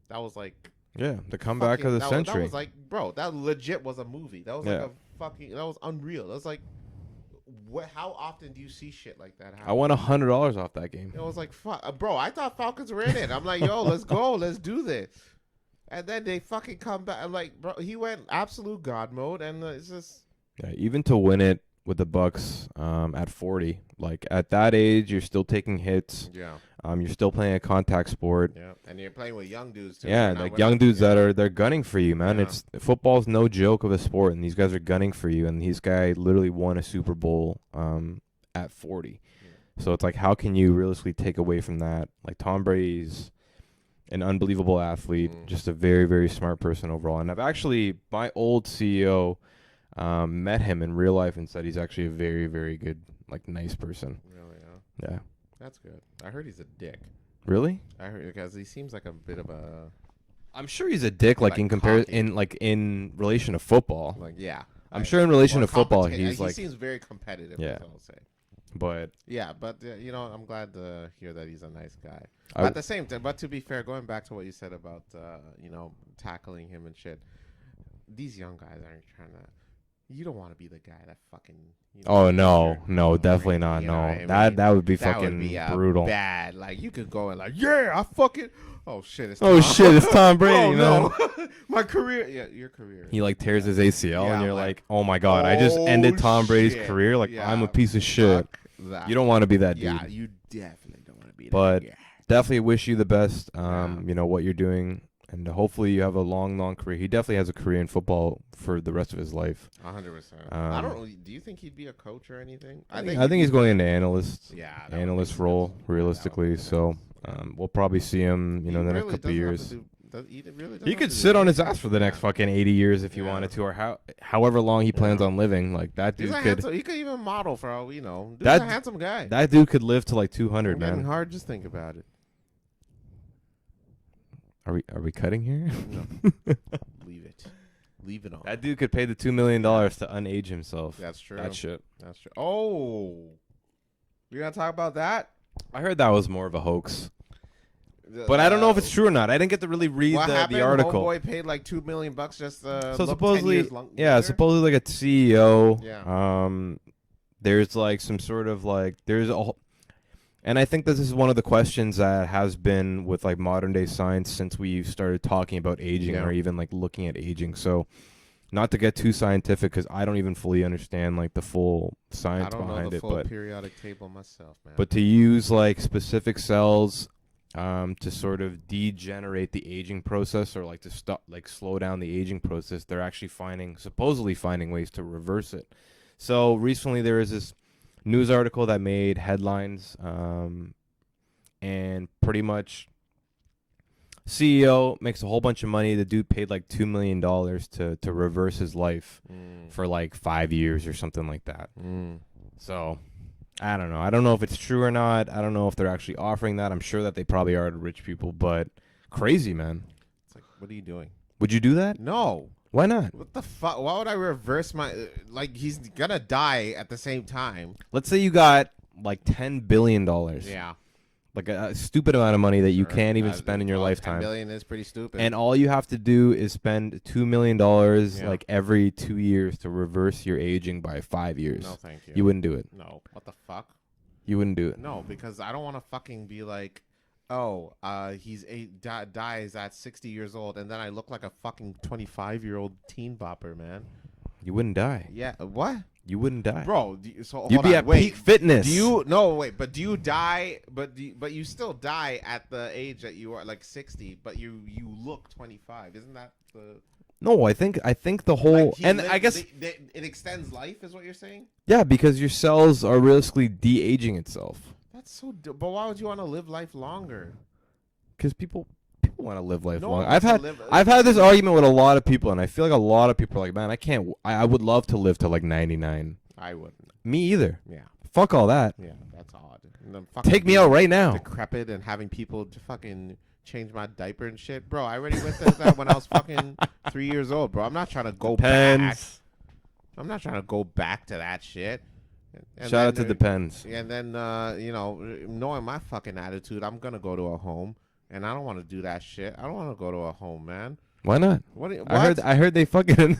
That was like the comeback of the century. That was like, bro, that legit was a movie. That was like a fucking. That was unreal. That was like, how often do you see shit like that happen? I won $100 off that game. It was like, fuck, bro. I thought Falcons were in it. I'm like, yo, let's go, let's do this. And then they fucking come back. I'm like, bro, he went absolute god mode, and it's just. Yeah, even to win it with the Bucks at 40, like at that age, you're still taking hits. Yeah. You're still playing a contact sport. Yeah, and you're playing with young dudes too. Yeah, like young dudes they're gunning for you, man. Yeah. Football's no joke of a sport, and these guys are gunning for you. And this guy literally won a Super Bowl at 40. Yeah. So it's like, how can you realistically take away from that? Like, Tom Brady's an unbelievable athlete, just a very, very smart person overall. And my old CEO met him in real life and said he's actually a very, very good, like, nice person. Really? Yeah. That's good. I heard he's a dick. Really? I heard, because he seems like a bit of a. I'm sure he's a dick, like in relation to football. Like, yeah. I'm sure in relation to football, he's like. He seems very competitive. Yeah. I'll say. But. Yeah, but I'm glad to hear that he's a nice guy. But at the same time, but to be fair, going back to what you said about tackling him and shit, these young guys aren't trying to. You don't want to be the guy that fucking. Oh no, definitely not. No, that would be fucking brutal. Bad. Like, you could go and like, yeah, I fucking. Oh shit! It's Tom Brady, oh, man. No. My career, your career. He like tears his ACL, and you're like, oh my god, I just ended Tom Brady's career. Like, I'm a piece of shit. You don't want to be that dude. Yeah, you definitely don't want to be that. But definitely wish you the best. What you're doing. And hopefully you have a long, long career. He definitely has a career in football for the rest of his life. 100%. I don't know. Do you think he'd be a coach or anything? I think he's going into analyst role, realistically. So we'll probably see him, in the next couple of years. He could sit on his ass for the next fucking 80 years if he wanted to, or however long he plans on living. Like, that dude could. He could even model for all we know. Dude's a handsome guy. That dude could live to like 200, man. Getting hard. Just think about it. Are we cutting here? No. Leave it on. That dude could pay the $2 million to unage himself. That's true. That shit. That's true. Oh. We're gonna talk about that. I heard that was more of a hoax. But I don't know if it's true or not. I didn't get to really read the article. Homeboy paid like $2 million just to so look supposedly, 10 years yeah, supposedly like a CEO. Yeah. There's like some sort of like and I think this is one of the questions that has been with like modern day science since we started talking about aging or even like looking at aging. So, not to get too scientific because I don't even fully understand like the full science behind it. I don't know the full periodic table myself, man. But to use like specific cells to sort of degenerate the aging process or like to stop, like slow down the aging process, they're actually supposedly finding ways to reverse it. So recently there was this news article that made headlines, and pretty much CEO makes a whole bunch of money. The dude paid like $2 million to reverse his life for like 5 years or something like that. So I don't know. I don't know if it's true or not. I don't know if they're actually offering that. I'm sure that they probably are to rich people, but crazy, man. It's like, what are you doing? Would you do that? No. Why not? What the fuck? Why would I reverse my... like, he's gonna die at the same time. Let's say you got like $10 billion. Yeah. Like a stupid amount of money that you can't even spend in your lifetime. $10 billion is pretty stupid. And all you have to do is spend $2 million like every 2 years to reverse your aging by 5 years. No, thank you. You wouldn't do it. No. What the fuck? You wouldn't do it. No, because I don't want to fucking be like, oh, dies at 60 years old, and then I look like a fucking 25-year-old teen bopper, man. You wouldn't die. Yeah. What? You wouldn't die, bro. You'd be at peak fitness. But do you die? But you still die at the age that you are, like 60. But you look 25. Isn't that the? No, I think the whole I guess it extends life, is what you're saying. Yeah, because your cells are realistically de-aging itself. That's so. But why would you want to live life longer? Because people want to live life long. I've had this argument with a lot of people, and I feel like a lot of people are like, man, I would love to live to like 99. I wouldn't. Me either. Yeah. Fuck all that. Yeah, that's odd. Take me out right now. Decrepit and having people to fucking change my diaper and shit, bro. I already went through that when I was fucking 3 years old, bro. I'm not trying to go back. I'm not trying to go back to that shit. And Shout out to Depends. And then, knowing my fucking attitude, I'm gonna go to a home. And I don't want to do that shit. I don't want to go to a home, man. Why not? What? I heard they fucking.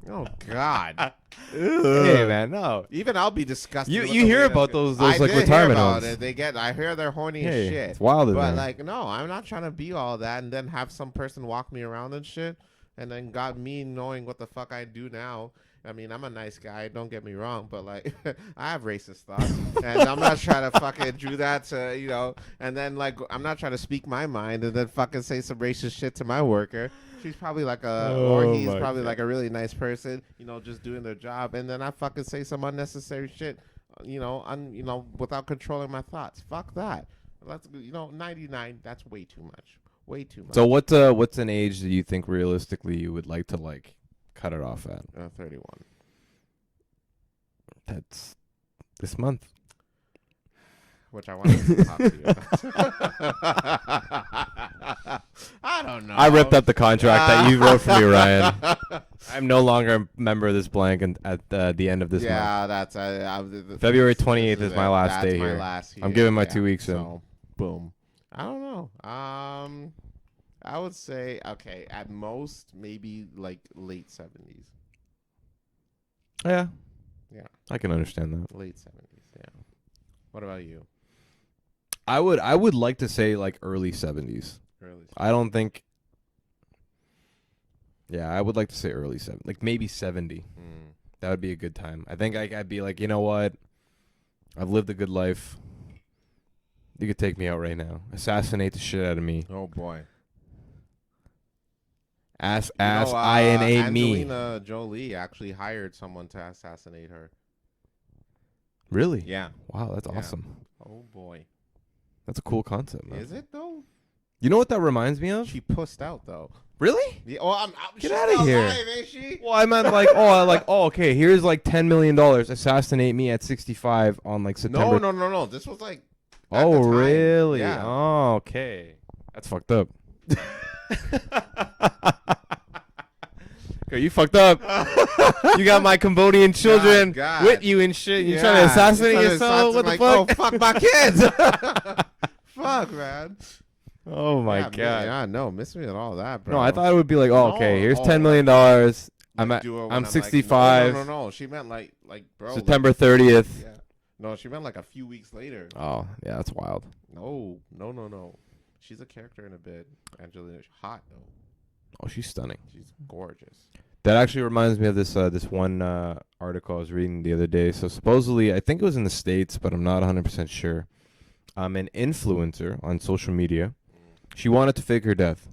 Oh God. Hey man, no. Even I'll be disgusted. You hear about those like retirement homes? I hear they're horny as shit. It's wild, but like, no, I'm not trying to be all that and then have some person walk me around and shit, and then got me knowing what the fuck I do now. I mean, I'm a nice guy, don't get me wrong, but like, I have racist thoughts, and I'm not trying to fucking do that to, and then like, I'm not trying to speak my mind and then fucking say some racist shit to my worker. She's probably like or he's probably like a really nice person, just doing their job, and then I fucking say some unnecessary shit, without controlling my thoughts. Fuck that. That's 99. That's way too much. Way too much. So what's an age that you think realistically you would like to like cut it off at? 31. That's this month. Which I wanted to talk to you about. I don't know. I ripped up the contract that you wrote for me, Ryan. I'm no longer a member of this blank at the end of this month. Yeah, that's February 28th is my last day here. I'm giving my 2 weeks in. So, boom. I don't know. I would say, okay, at most, maybe like late 70s. Yeah. Yeah. I can understand that. Late 70s, yeah. What about you? I would like to say like early 70s. I don't think. Yeah, I would like to say early 70s. Like maybe 70. That would be a good time. I think I'd be like, you know what? I've lived a good life. You could take me out right now. Assassinate the shit out of me. Oh, boy. INA me. Angelina Jolie actually hired someone to assassinate her. Really? Yeah. Wow, that's awesome. Oh, boy. That's a cool concept, man. Is it, though? You know what that reminds me of? She pussed out, though. Really? Yeah, Get out of here. Alive, ain't she? Well, I meant like, okay, here's like $10 million. Assassinate me at 65 on like September. No. This was like. Oh, really? Yeah. Oh, okay. That's fucked up. Okay, you fucked up. You got my Cambodian children God. with you and shit. You trying to assassinate yourself? What the like, fuck? Oh, fuck my kids. Fuck, man. Oh my god. Yeah, no, miss me at all that, bro. No, I thought it would be like, oh, okay, here's $10 million. I'm 65. No. She meant like, bro. September 30th. Yeah. No, she meant like a few weeks later. Oh, yeah, that's wild. No. She's a character in a bit. Angelina, hot though. Oh, she's stunning. She's gorgeous. That actually reminds me of this one article I was reading the other day. So supposedly, I think it was in the States, but I'm not 100% sure. An influencer on social media. She wanted to fake her death.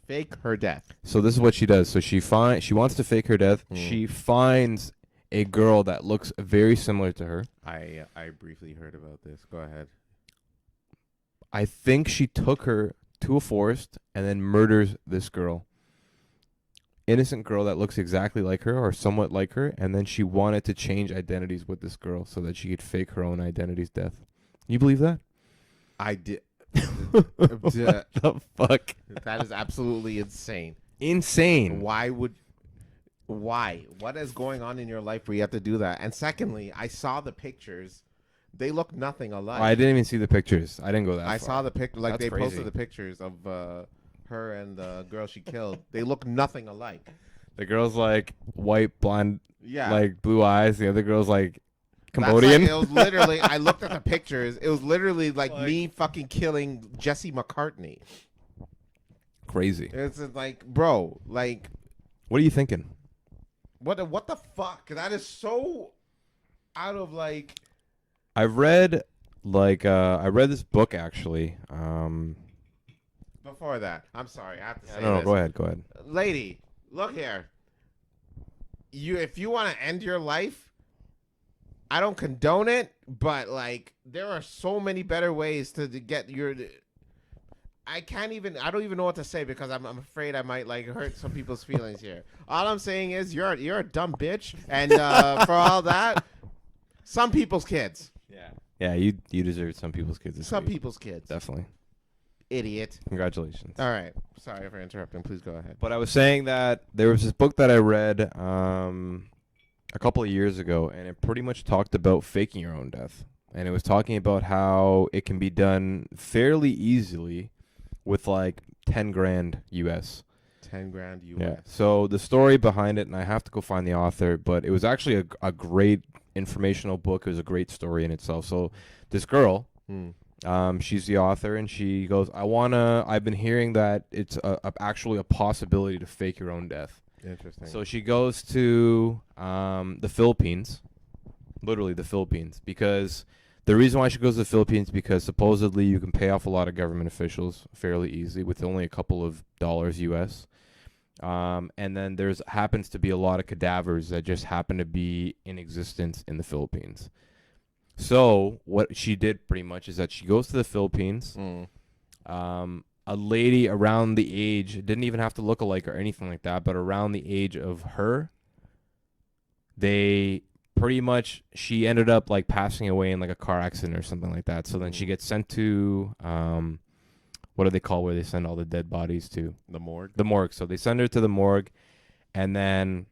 Fake her death. So this is what she does. So she wants to fake her death. She finds a girl that looks very similar to her. I briefly heard about this. Go ahead. I think she took her to a forest and then murders this girl. Innocent girl that looks exactly like her or somewhat like her, and then she wanted to change identities with this girl so that she could fake her own identity's death. You believe that? I did. What the fuck? That is absolutely insane. Insane. Why? What is going on in your life where you have to do that? And secondly, I saw the pictures. They look nothing alike. I didn't even see the pictures. I didn't go that far. I saw the picture. Like, That's they crazy. posted the pictures of her and the girl she killed. They look nothing alike. The girl's like white, blonde, Yeah. like blue eyes. The other girl's like Cambodian. Like, it was literally, I looked at the pictures. It was literally like me fucking killing Jesse McCartney. Crazy. It's like, bro, like. What are you thinking? What the fuck? That is so out of like. I read this book actually. Before that, I'm sorry, I have to say No, this. go ahead. Lady, look here. If you want to end your life, I don't condone it, but like there are so many better ways to get your. I don't even know what to say because I'm afraid I might like hurt some people's feelings here. All I'm saying is you're a dumb bitch, and for all that, some people's kids. Yeah, you deserve some people's kids. Some people's kids. Definitely. Idiot. Congratulations. All right. Sorry for interrupting. Please go ahead. But I was saying that there was this book that I read a couple of years ago, and it pretty much talked about faking your own death. And it was talking about how it can be done fairly easily with like 10 grand US. 10 grand US. Yeah. So the story behind it, and I have to go find the author, but it was actually a great informational book. It was a great story in itself. So this girl, she's the author, and she goes, I've been hearing that it's actually a possibility to fake your own death. Interesting. So she goes to the Philippines, literally the Philippines, because the reason why she goes to the Philippines because supposedly you can pay off a lot of government officials fairly easily with only a couple of dollars US. And then there's happens to be a lot of cadavers that just happen to be in existence in the Philippines. So what she did pretty much is that she goes to the Philippines. A lady around the age, didn't even have to look alike or anything like that, but around the age of her, she ended up like passing away in like a car accident or something like that. So then she gets sent to, what do they call where they send all the dead bodies to? The morgue. The morgue. So they send her to the morgue, and then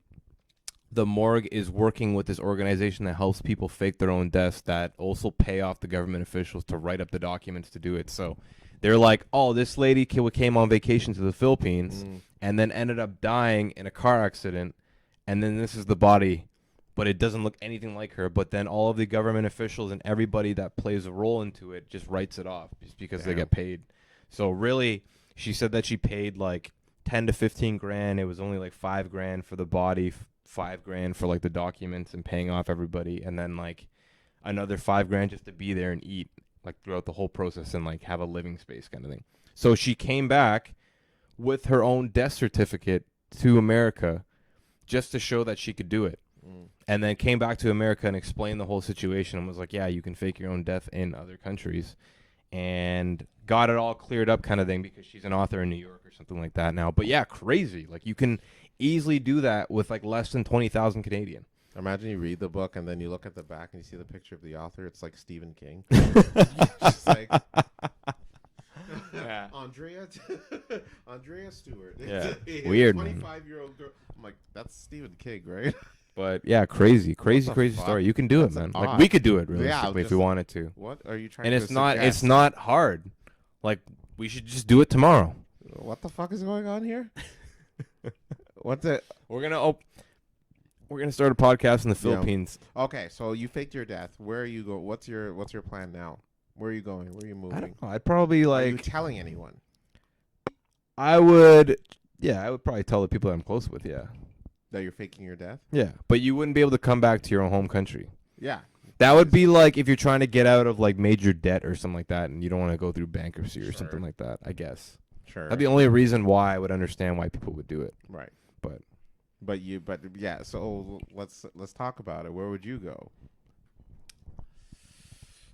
the morgue is working with this organization that helps people fake their own deaths that also pay off the government officials to write up the documents to do it. So they're like, oh, this lady came on vacation to the Philippines and then ended up dying in a car accident, and then this is the body, but it doesn't look anything like her. But then all of the government officials and everybody that plays a role into it just writes it off just because they get paid. So really, she said that she paid like 10 to 15 grand. It was only like 5 grand for the body, 5 grand for like the documents and paying off everybody, and then like another 5 grand just to be there and eat like throughout the whole process and like have a living space kind of thing. So she came back with her own death certificate to America just to show that she could do it. And then came back to America and explained the whole situation and was like, yeah, you can fake your own death in other countries. And got it all cleared up kind of thing because she's an author in New York or something like that now. But yeah, crazy. Like you can easily do that with like less than 20,000 Canadian. Imagine you read the book and then you look at the back and you see the picture of the author. It's like Stephen King. Just like Andrea Stewart. Yeah. Weird, 25-year-old girl. Stephen King, right? But yeah, crazy the fuck? story. You can do That's it, man. odd. Like we could do it Yeah, realistically if we just- wanted to. What are you trying And to it's suggest? not hard. Like we should just do it tomorrow. What the fuck is going on here? What's it? We're gonna start a podcast in the Philippines. Okay, so you faked your death. Where are you go? What's your plan now? Where are you going? Where are you moving? I don't know. I'd probably Are you like telling anyone I would probably tell the people that I'm close with, yeah. that you're faking your death? Yeah. But you wouldn't be able to come back to your own home country. Yeah. That would be like if you're trying to get out of like major debt or something like that and you don't want to go through bankruptcy or something like that, I guess. Sure. That'd be the only reason why I would understand why people would do it. Right. But yeah. So let's talk about it. Where would you go?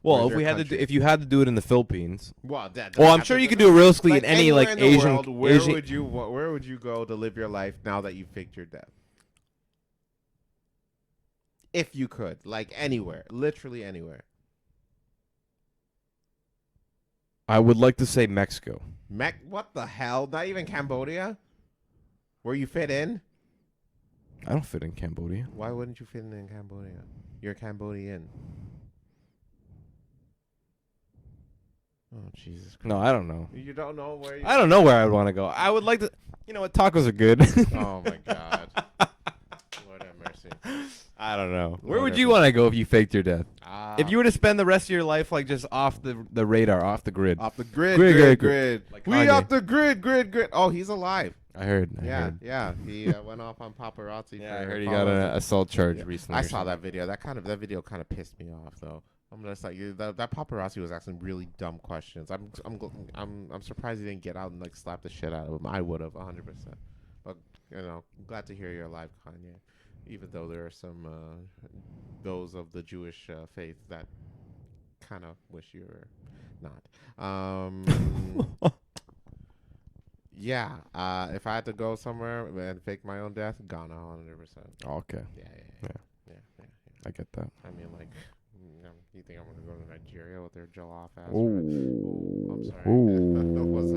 well, Where's if we your had to country? if you had to do it in the Philippines, Well, I'm sure you could do it realistically in any anywhere like in the Asian world, where Asian would you go to live your life now that you faked your death? If you could, like anywhere, literally anywhere. I would like to say Mexico. What the hell? Not even Cambodia? Where you fit in? I don't fit in Cambodia. Why wouldn't you fit in Cambodia? You're Cambodian. Oh, Jesus Christ. No, I don't know. You don't know where you... I don't know where I would want to go. I would like to. You know what? Tacos are good. Oh, my God. Lord have mercy. I don't know. Where Lord would you have want to go if you faked your death? mercy. If you were to spend the rest of your life like just off the radar, off the grid. Off the grid, Grid. Like we Kanye. off the grid. Oh, he's alive. I heard. Yeah. He went off on paparazzi. Yeah, I for heard he got an assault charge recently. I or saw something. that video. That video kind of pissed me off, though. I'm just like that paparazzi was asking really dumb questions. I'm surprised he didn't get out and like slap the shit out of him. I would have 100%. But I'm glad to hear you're alive, Kanye. Even though there are some those of the Jewish faith that kind of wish you were not. Yeah. If I had to go somewhere and fake my own death, Ghana, 100%. Okay. Yeah. I get that. I mean, like, you think I'm gonna go to Nigeria with their jollof ass? Ooh. I'm sorry. What's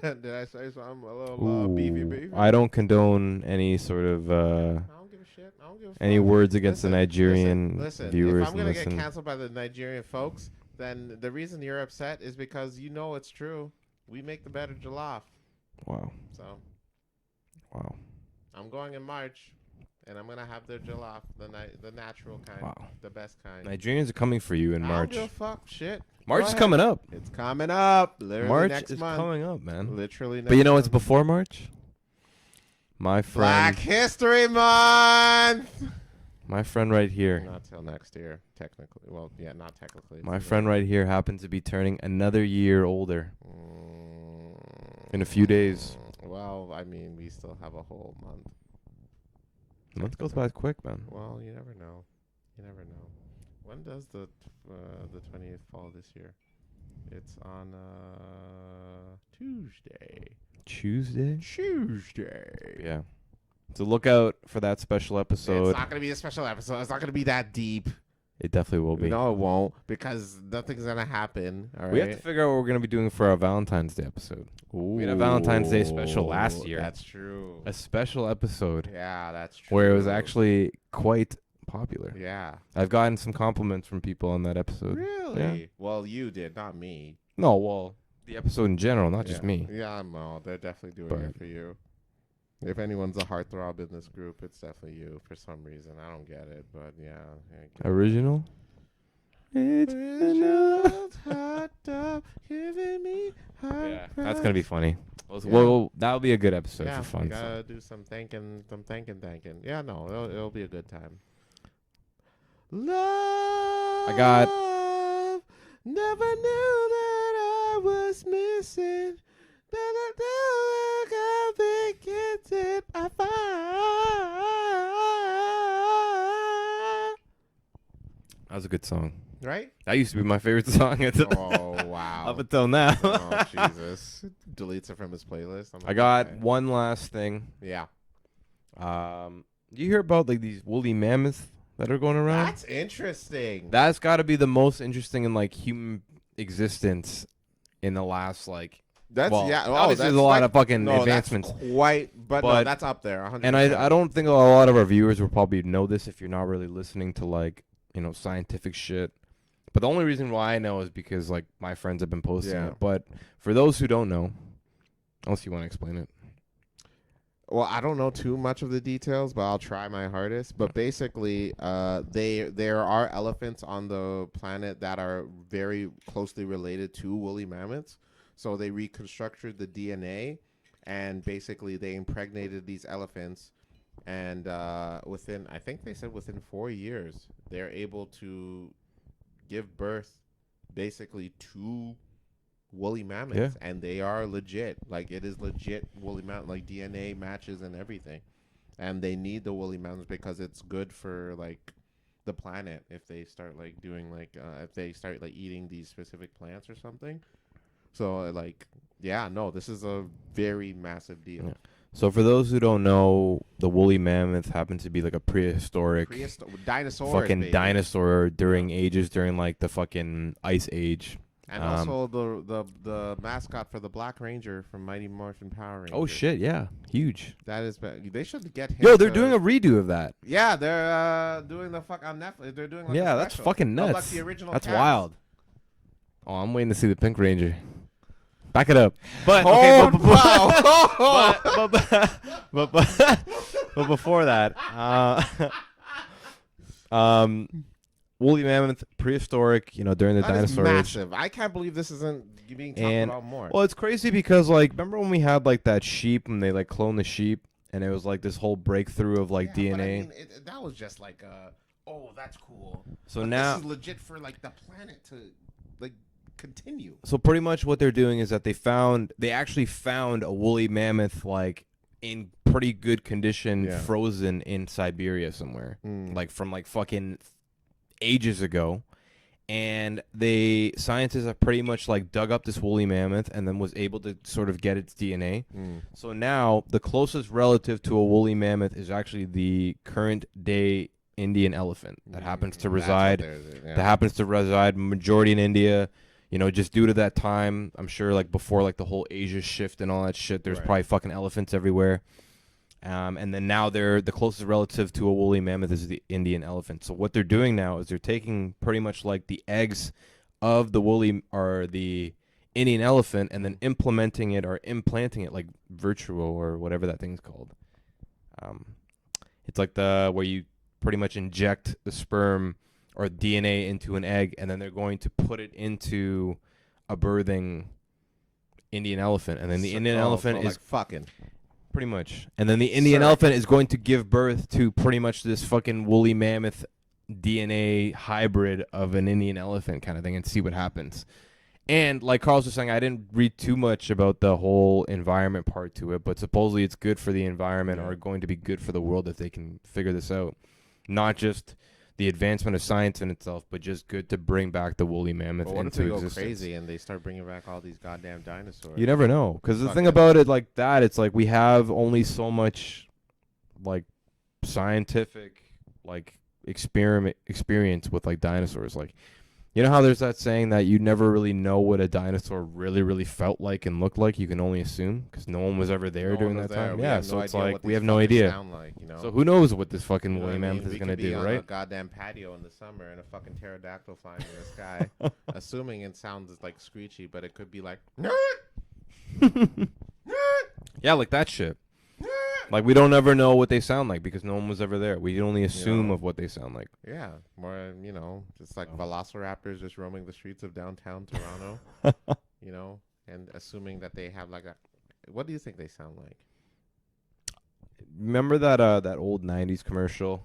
that? Did I say something a little beefy? I don't condone any sort of I don't give a shit. I don't give a fuck. any words against the Nigerian listen, viewers. If I'm gonna listen. get canceled by the Nigerian folks, then the reason you're upset is because you know it's true. We make the better jollof. Wow. So. Wow. I'm going in March. And I'm gonna have their jollof, the natural kind, Wow. the best kind. Nigerians are coming for you in March. I don't give a fuck. Shit. March Go is ahead. coming up. It's coming up. Literally March next is month. coming up, man. Literally next But you know what's month. before March? My friend. Black History Month. My friend right here. Not till next year, technically. Well, yeah, not technically. My friend right here happens to be turning another year older in a few days. Well, I mean, we still have a whole month. The month goes by quick, man. Well, you never know. You never know. When does the 20th fall this year? It's on Tuesday. Tuesday. Yeah. So look out for that special episode. It's not going to be a special episode. It's not going to be that deep. It definitely will be. No, it won't, because nothing's going to happen. All right. We have to figure out what we're going to be doing for our Valentine's Day episode. We had a Valentine's Day special last year. That's true. A special episode Yeah, that's true. where it was actually quite popular. Yeah. I've gotten some compliments from people on that episode. Really? Yeah. Well, you did, not me. No, well, the episode in general, not just me. Yeah, no, they're definitely doing it But- for you. If anyone's a heartthrob in this group, it's definitely you for some reason. I don't get it, but yeah. Original? It's yeah, that's gonna be funny. Well, that'll be a good episode Yeah, for fun. we gotta do some thanking. Yeah, no, it'll be a good time. Love. I got- Never knew that I was missing. I think it's it. I find. That was a good song. Right? That used to be my favorite song Oh wow. up until now. Oh Jesus! Deletes it from his playlist. I'm I like, got okay. one last thing. Yeah. You hear about like these woolly mammoths that are going around? That's interesting. That's got to be the most interesting in like human existence in the last like That's Well, yeah. Oh, obviously that's there's a lot like, of fucking no, advancements. That's quite, but no, But- that's up there. 100%. And I don't think a lot of our viewers will probably know this if you're not really listening to like, scientific shit. But the only reason why I know is because like my friends have been posting Yeah. it. But for those who don't know, unless you want to explain it. Well, I don't know too much of the details, but I'll try my hardest. But basically, there are elephants on the planet that are very closely related to woolly mammoths. So they reconstructed the DNA, and basically they impregnated these elephants, and I think they said within 4 years, they're able to give birth, basically to woolly mammoths, and they are legit. Like, it is legit woolly mammoth, like DNA matches and everything. And they need the woolly mammoths because it's good for like the planet if they start like doing like if they start like eating these specific plants or something. So like, yeah, no, this is a very massive deal. Yeah. So for those who don't know, the woolly mammoth happens to be like a prehistoric Dinosaurs, fucking baby. dinosaur during like the fucking ice age. And also the mascot for the Black Ranger from Mighty Morphin Power Rangers. Oh shit, yeah, huge. That is, they should get him. Yo, they're doing a redo of that. Yeah, they're doing the fuck on Netflix. They're doing like a that's special. fucking nuts. Like the original That's cast. wild. Oh, I'm waiting to see the Pink Ranger. Back it up. But Oh, okay, but before that, woolly mammoth, prehistoric, during the that is dinosaur age. massive. I can't believe this isn't being talked about more. Well, it's crazy because like remember when we had like that sheep and they like cloned the sheep and it was like this whole breakthrough of like DNA. But, I mean, that was just like oh, that's cool. So but now this is legit for like the planet to like continue. So pretty much what they're doing is that they actually found a woolly mammoth like in pretty good condition, frozen in Siberia somewhere, like from like fucking ages ago. And scientists have pretty much like dug up this woolly mammoth and then was able to sort of get its DNA. So now the closest relative to a woolly mammoth is actually the current day Indian elephant that happens to reside. That happens to reside majority in India. Just due to that time, I'm sure like before like the whole Asia shift and all that shit, there's probably fucking elephants everywhere. And then now the closest relative to a woolly mammoth is the Indian elephant. So what they're doing now is they're taking pretty much like the eggs of the woolly or the Indian elephant and then implementing it or implanting it like virtual or whatever that thing's called. It's like where you pretty much inject the sperm or DNA into an egg, and then they're going to put it into a birthing Indian elephant, and then the Indian elephant is like fucking pretty much, and then the Indian elephant is going to give birth to pretty much this fucking woolly mammoth DNA hybrid of an Indian elephant kind of thing, and see what happens. And like Carlos was saying, I didn't read too much about the whole environment part to it, but supposedly it's good for the environment or going to be good for the world if they can figure this out. Not just the advancement of science in itself, but just good to bring back the woolly mammoth what into if they existence. go crazy and they start bringing back all these goddamn dinosaurs? You never know, because the thing about it like that, it's like we have only so much like scientific like experience with like dinosaurs. Like, you know how there's that saying that you never really know what a dinosaur really, really felt like and looked like. You can only assume because no one was ever there during that time. Yeah, so it's like we have no idea. Like, So who knows what this fucking woolly mammoth is we gonna could be do, on right? a goddamn patio in the summer and a fucking pterodactyl flying in the sky, assuming it sounds like screechy, but it could be like, yeah, like that shit. Like we don't ever know what they sound like because no one was ever there. We can only assume of what they sound like. Yeah, more just like velociraptors just roaming the streets of downtown Toronto, and assuming that they have like a. What do you think they sound like? Remember that old '90s commercial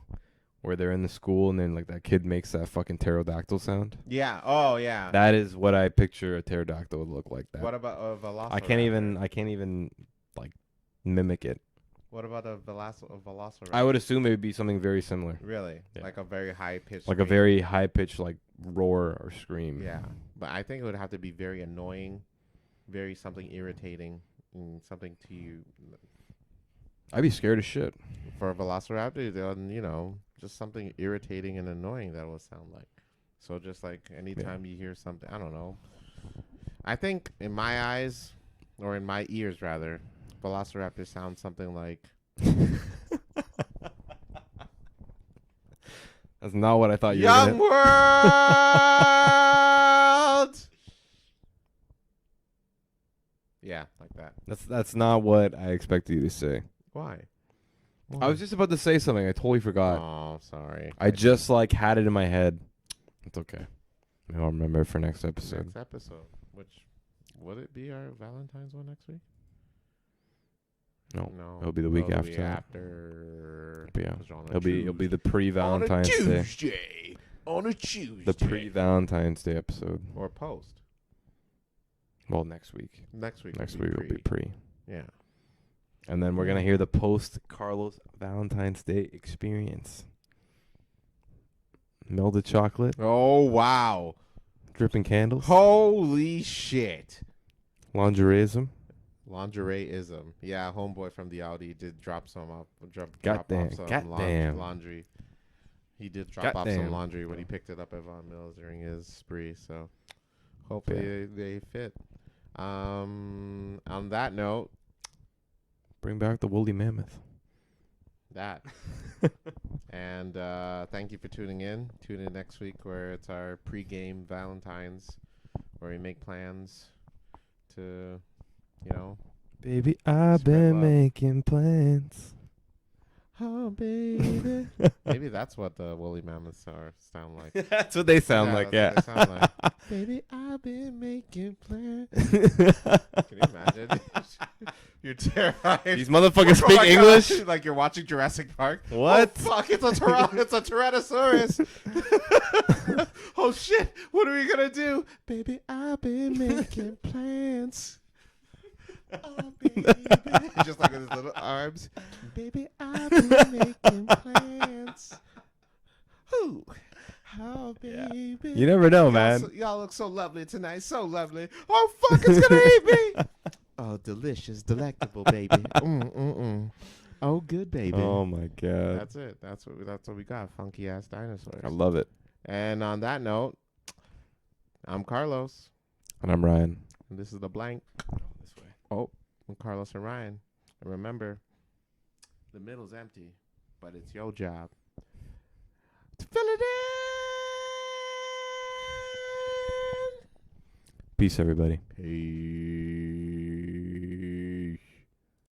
where they're in the school and then like that kid makes that fucking pterodactyl sound? Yeah. Oh yeah. That is what I picture a pterodactyl would look like. That. What about a velociraptor? I can't even like mimic it. What about a velociraptor? I would assume it would be something very similar. Really? Yeah. Like a very high pitched. Like a very high pitched like roar or scream. Yeah, but I think it would have to be very annoying, very something irritating, something to you. I'd be scared as shit. For a velociraptor, then just something irritating and annoying that would sound like. So just like anytime you hear something, I don't know. I think in my eyes, or in my ears rather, Velociraptor sounds something like. That's not what I thought you Young were World. Yeah, like that. That's not what I expected you to say. Why? I was just about to say something. I totally forgot. Oh, sorry. I just had it in my head. It's okay. Maybe I'll remember it for next episode. Next episode, which would it be our Valentine's one next week? No, No, it'll be the week after. Yeah, it'll be the pre-Valentine's Day. On a Tuesday. The pre-Valentine's Day episode. Or post. Well, next week. Next week will be pre. Yeah. And then we're gonna hear the post Carlos Valentine's Day experience. Melted chocolate. Oh wow. Dripping candles. Holy shit. Lingerieism. Lingerieism. Yeah, homeboy from the Audi did drop some off. Drop Goddamn. off some Goddamn. laundry. He did drop off some laundry when he picked it up at Vaughan Mills during his spree. So hopefully they fit. On that note, bring back the Wooly Mammoth. That. And thank you for tuning in. Tune in next week where it's our pre-game Valentine's, where we make plans to, Baby, I've been making plans. Oh, baby. Maybe that's what the woolly mammoths sound like. That's what they sound like, yeah. That's what they sound like. Baby, I've been making plans. Can you imagine? You're terrified. These motherfuckers speak English? God. Like you're watching Jurassic Park. What? Oh, fuck, it's a Tyrannosaurus. Oh, shit. What are we going to do? Baby, I've been making plans. Oh, baby. Just like with his little arms. Baby, I've been making plans. Ooh. Oh, baby. Yeah. You never know, man. Y'all look so lovely tonight. So lovely. Oh, fuck, it's going to eat me. Oh, delicious, delectable, baby. Oh, good, baby. Oh, my God. That's it. That's what we got. Funky-ass dinosaurs. I love it. And on that note, I'm Carlos. And I'm Ryan. And this is The Blank. This way. Oh, I'm Carlos and Ryan. And remember, the middle's empty, but it's your job to fill it in. Peace, everybody. Peace.